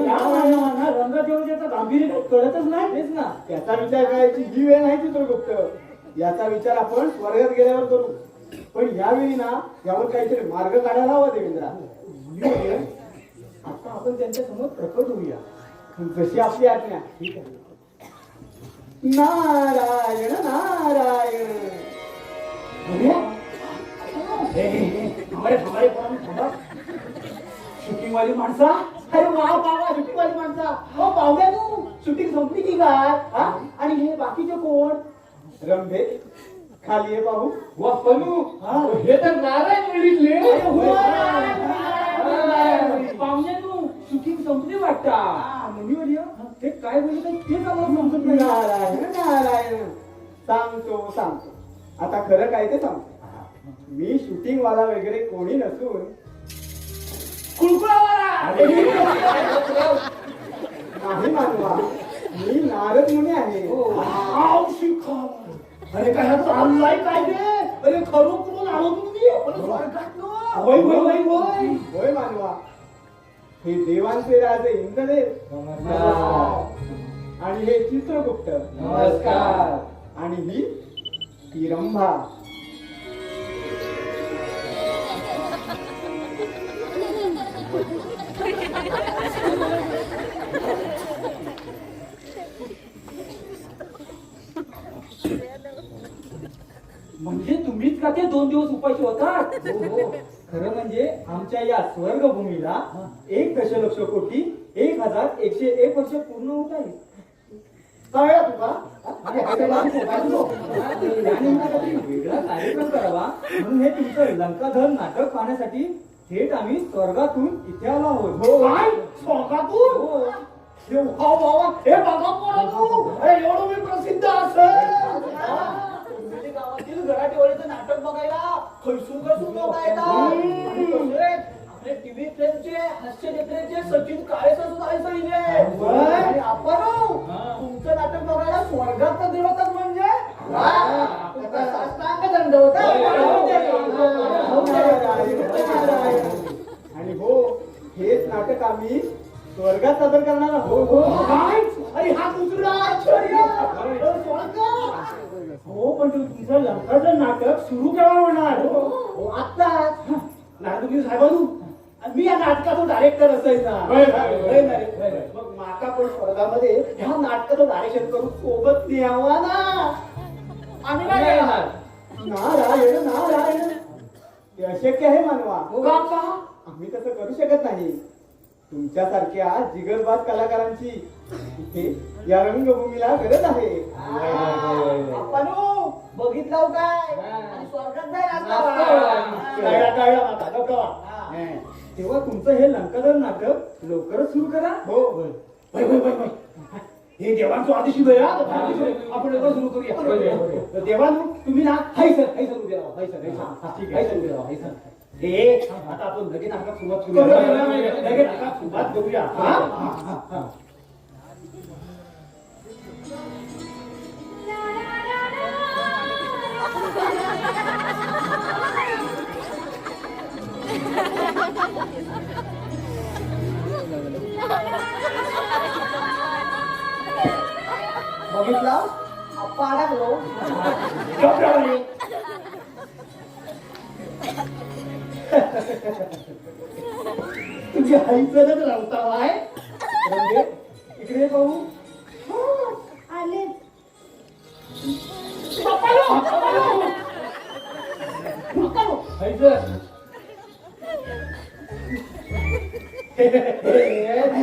A: या मानवांना रंगदेवतेचं गांभीर्य काही कळतच नाही.
C: तेच ना, त्याचा विचार करायची ही वेळ नाही चित्रगुप्त. याचा विचार आपण स्वर्गात गेल्यावर करू. पण यावेळी ना यावर काहीतरी मार्ग काढायला हवा देवेंद्रा.
A: मुलीवर्य, आता आपण त्यांच्या समोर प्रकट होऊया.
C: जशी आपली आज्ञा. ठीक आहे. नारायण नारायण.
A: शूटिंग वाली माणसा,
C: अरे वा बाबा शूटिंग वाली माणसा. हो पाहुण्या तू शूटिंग संपली की काय? हा? आणि हे बाकीचे कोण? रंभे खाली आहे पाहू.
A: वा पनू, हे तर नारायण मुलीतले. पाहुण्यानु शूटिंग संपली वाटता. मुलीवर्य, ते काय बोलत आहे तेच आम्हाला समजत नाही.
C: नारायण नारायण. सांगतो आता खरं काय ते सांगतो. मी शूटिंग वाला वगैरे कोणी नसून नाही मानवा. मी नारद मुनी आहे.
B: अरे काय चाललाय काय रे अरे खरोखरून आलो तुम्ही
C: होय होय होय होय होय मानवा. हे देवांचे राजे इंद्रदेव आणि हे चित्रगुप्त
A: नमस्कार.
C: आणि ही रंभा.
A: म्हणजे तुम्हीच का ते 2 दिवस उपाशी होतात?
C: हो खरं म्हणजे आमच्या या स्वर्गभूमीला 1 दशलक्ष कोटी 1101 वर्ष पूर्ण होत आहे. कळलं तुला? वेगळा कार्यक्रम करावा म्हणून हे तुमचं लंकाधर नाटक पाहण्यासाठी थेट आम्ही स्वर्गातून इथे आलो आहोत.
B: काय स्वर्गातून
C: हो.
B: हे वा वा हे बघा पोरा तू अरे एवढं मी प्रसिद्ध असेल गावातील घराटेवाडीचं नाटक बघायला खैसून लोक येतात. आपले टीव्ही प्रेमचे हास्य जत्रेचे सचिन काळेचा सुद्धा आहे. आपण तुमचं नाटक बघायला स्वर्गात तर देवतात म्हणजे साष्टांग दंड होता.
C: आणि हो हेच नाटक आम्ही स्वर्गात सादर करणार आहोत.
B: काय अरे हा दुसरा आश्चर्य स्वर्ग
C: हो पण तुमचं लंकाचं नाटक सुरू केव्हा होणार हो आत्ताच नाटक साहेबांू मी या नाटकाचा डायरेक्टर असायचा
A: होय, होय, होय,
C: होय ना रे?
A: होय, होय.
C: मग माका पण स्वर्गामध्ये ह्या नाटकाचं डायरेक्शन करून सोबत न्यावा ना आम्ही नाही येणार नारायण नारायण हे अशक्य आहे मानवा
B: हो का?
C: आम्ही तसं करू शकत नाही तुमच्यासारख्या जिगरबाज कलाकारांची इथे या रंगभूमीला गरज आहे
B: आपण बघितलं काय आणि स्वर्गात जाईल
C: कळला माता डोकावा. तेव्हा तुमचं हे लंकादर नाटक लवकरच सुरू करा हो होय होय होय होय हे देवांचं आदेश वेळ आपण लवकर सुरू करूया देवांनो तुम्ही ना हाय सर उभे राहा हाय सर उभे राहा हाय सर हे आता आपण लगेच नाटकात सुरुवात करूया लगेच नाटकात सुरुवात करूया हा
B: बघितला आप्पा अडकलो
C: डोक्यावाले. तुझी हाईचलच रावतावाय रंगे इकडे पाहू
D: हो आले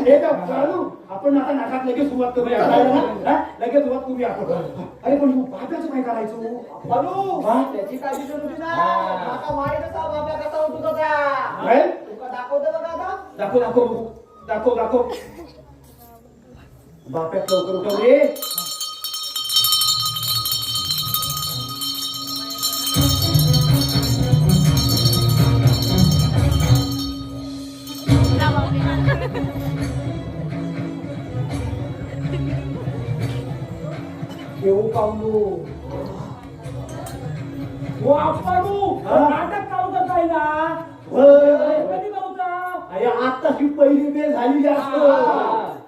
C: आपण आता नाटकात लगेच सुरुवात करूया हा? लगेच सुरुवात करूया आपण अरे पण बाप्याचं काय करायचं
B: बाबू त्याची काळजी करू तुझी ना माका माहित असा बाबा कसा उठत होता
C: काय?
B: तुका दाखवतो बघा आता
C: दाखव दाखव बघू. दाखव दाखव बाप्यात लवकर उठव रे
B: घेऊ पावलो
A: हो आपणू नाटक चालू करताय ना कधी नव्हता
C: अरे आत्ताची पहिली वेळ झाली जास्त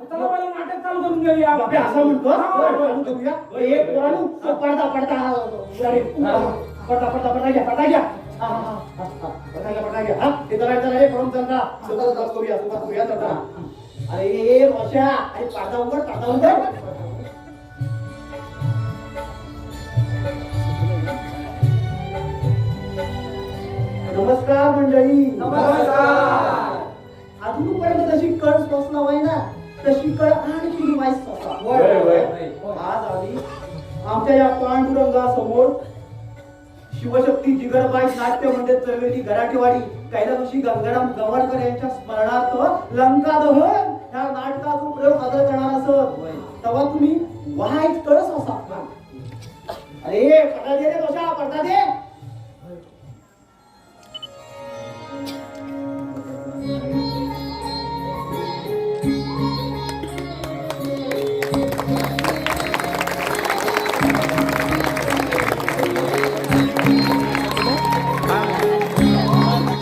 A: चला मला नाटक चालू करून घेऊया
C: बापे असा म्हणतो चालू करूया ए पोरांनो, तो पडदा पडदा अरे, पडदा पडदा पडदा घ्या पडदा घ्या पडदा घ्या हा ते जरा रे पडून चला सुरुवात करूया चला अरे रोशा अरे पडदा उघड नमस्कार मंडळी
B: नमस्कार.
C: अजूनपर्यंत जशी कळ पोचला व्हाय ना तशी कळ आणखी वाईस आज आधी आमच्या या पांडुरंगासमोर शिवशक्ती जिगरबाई नाट्य मंदिर चळवळी गराठेवाडी कैलासवासी गंगाराम गवाडकर यांच्या स्मरणार्थ लंकादहन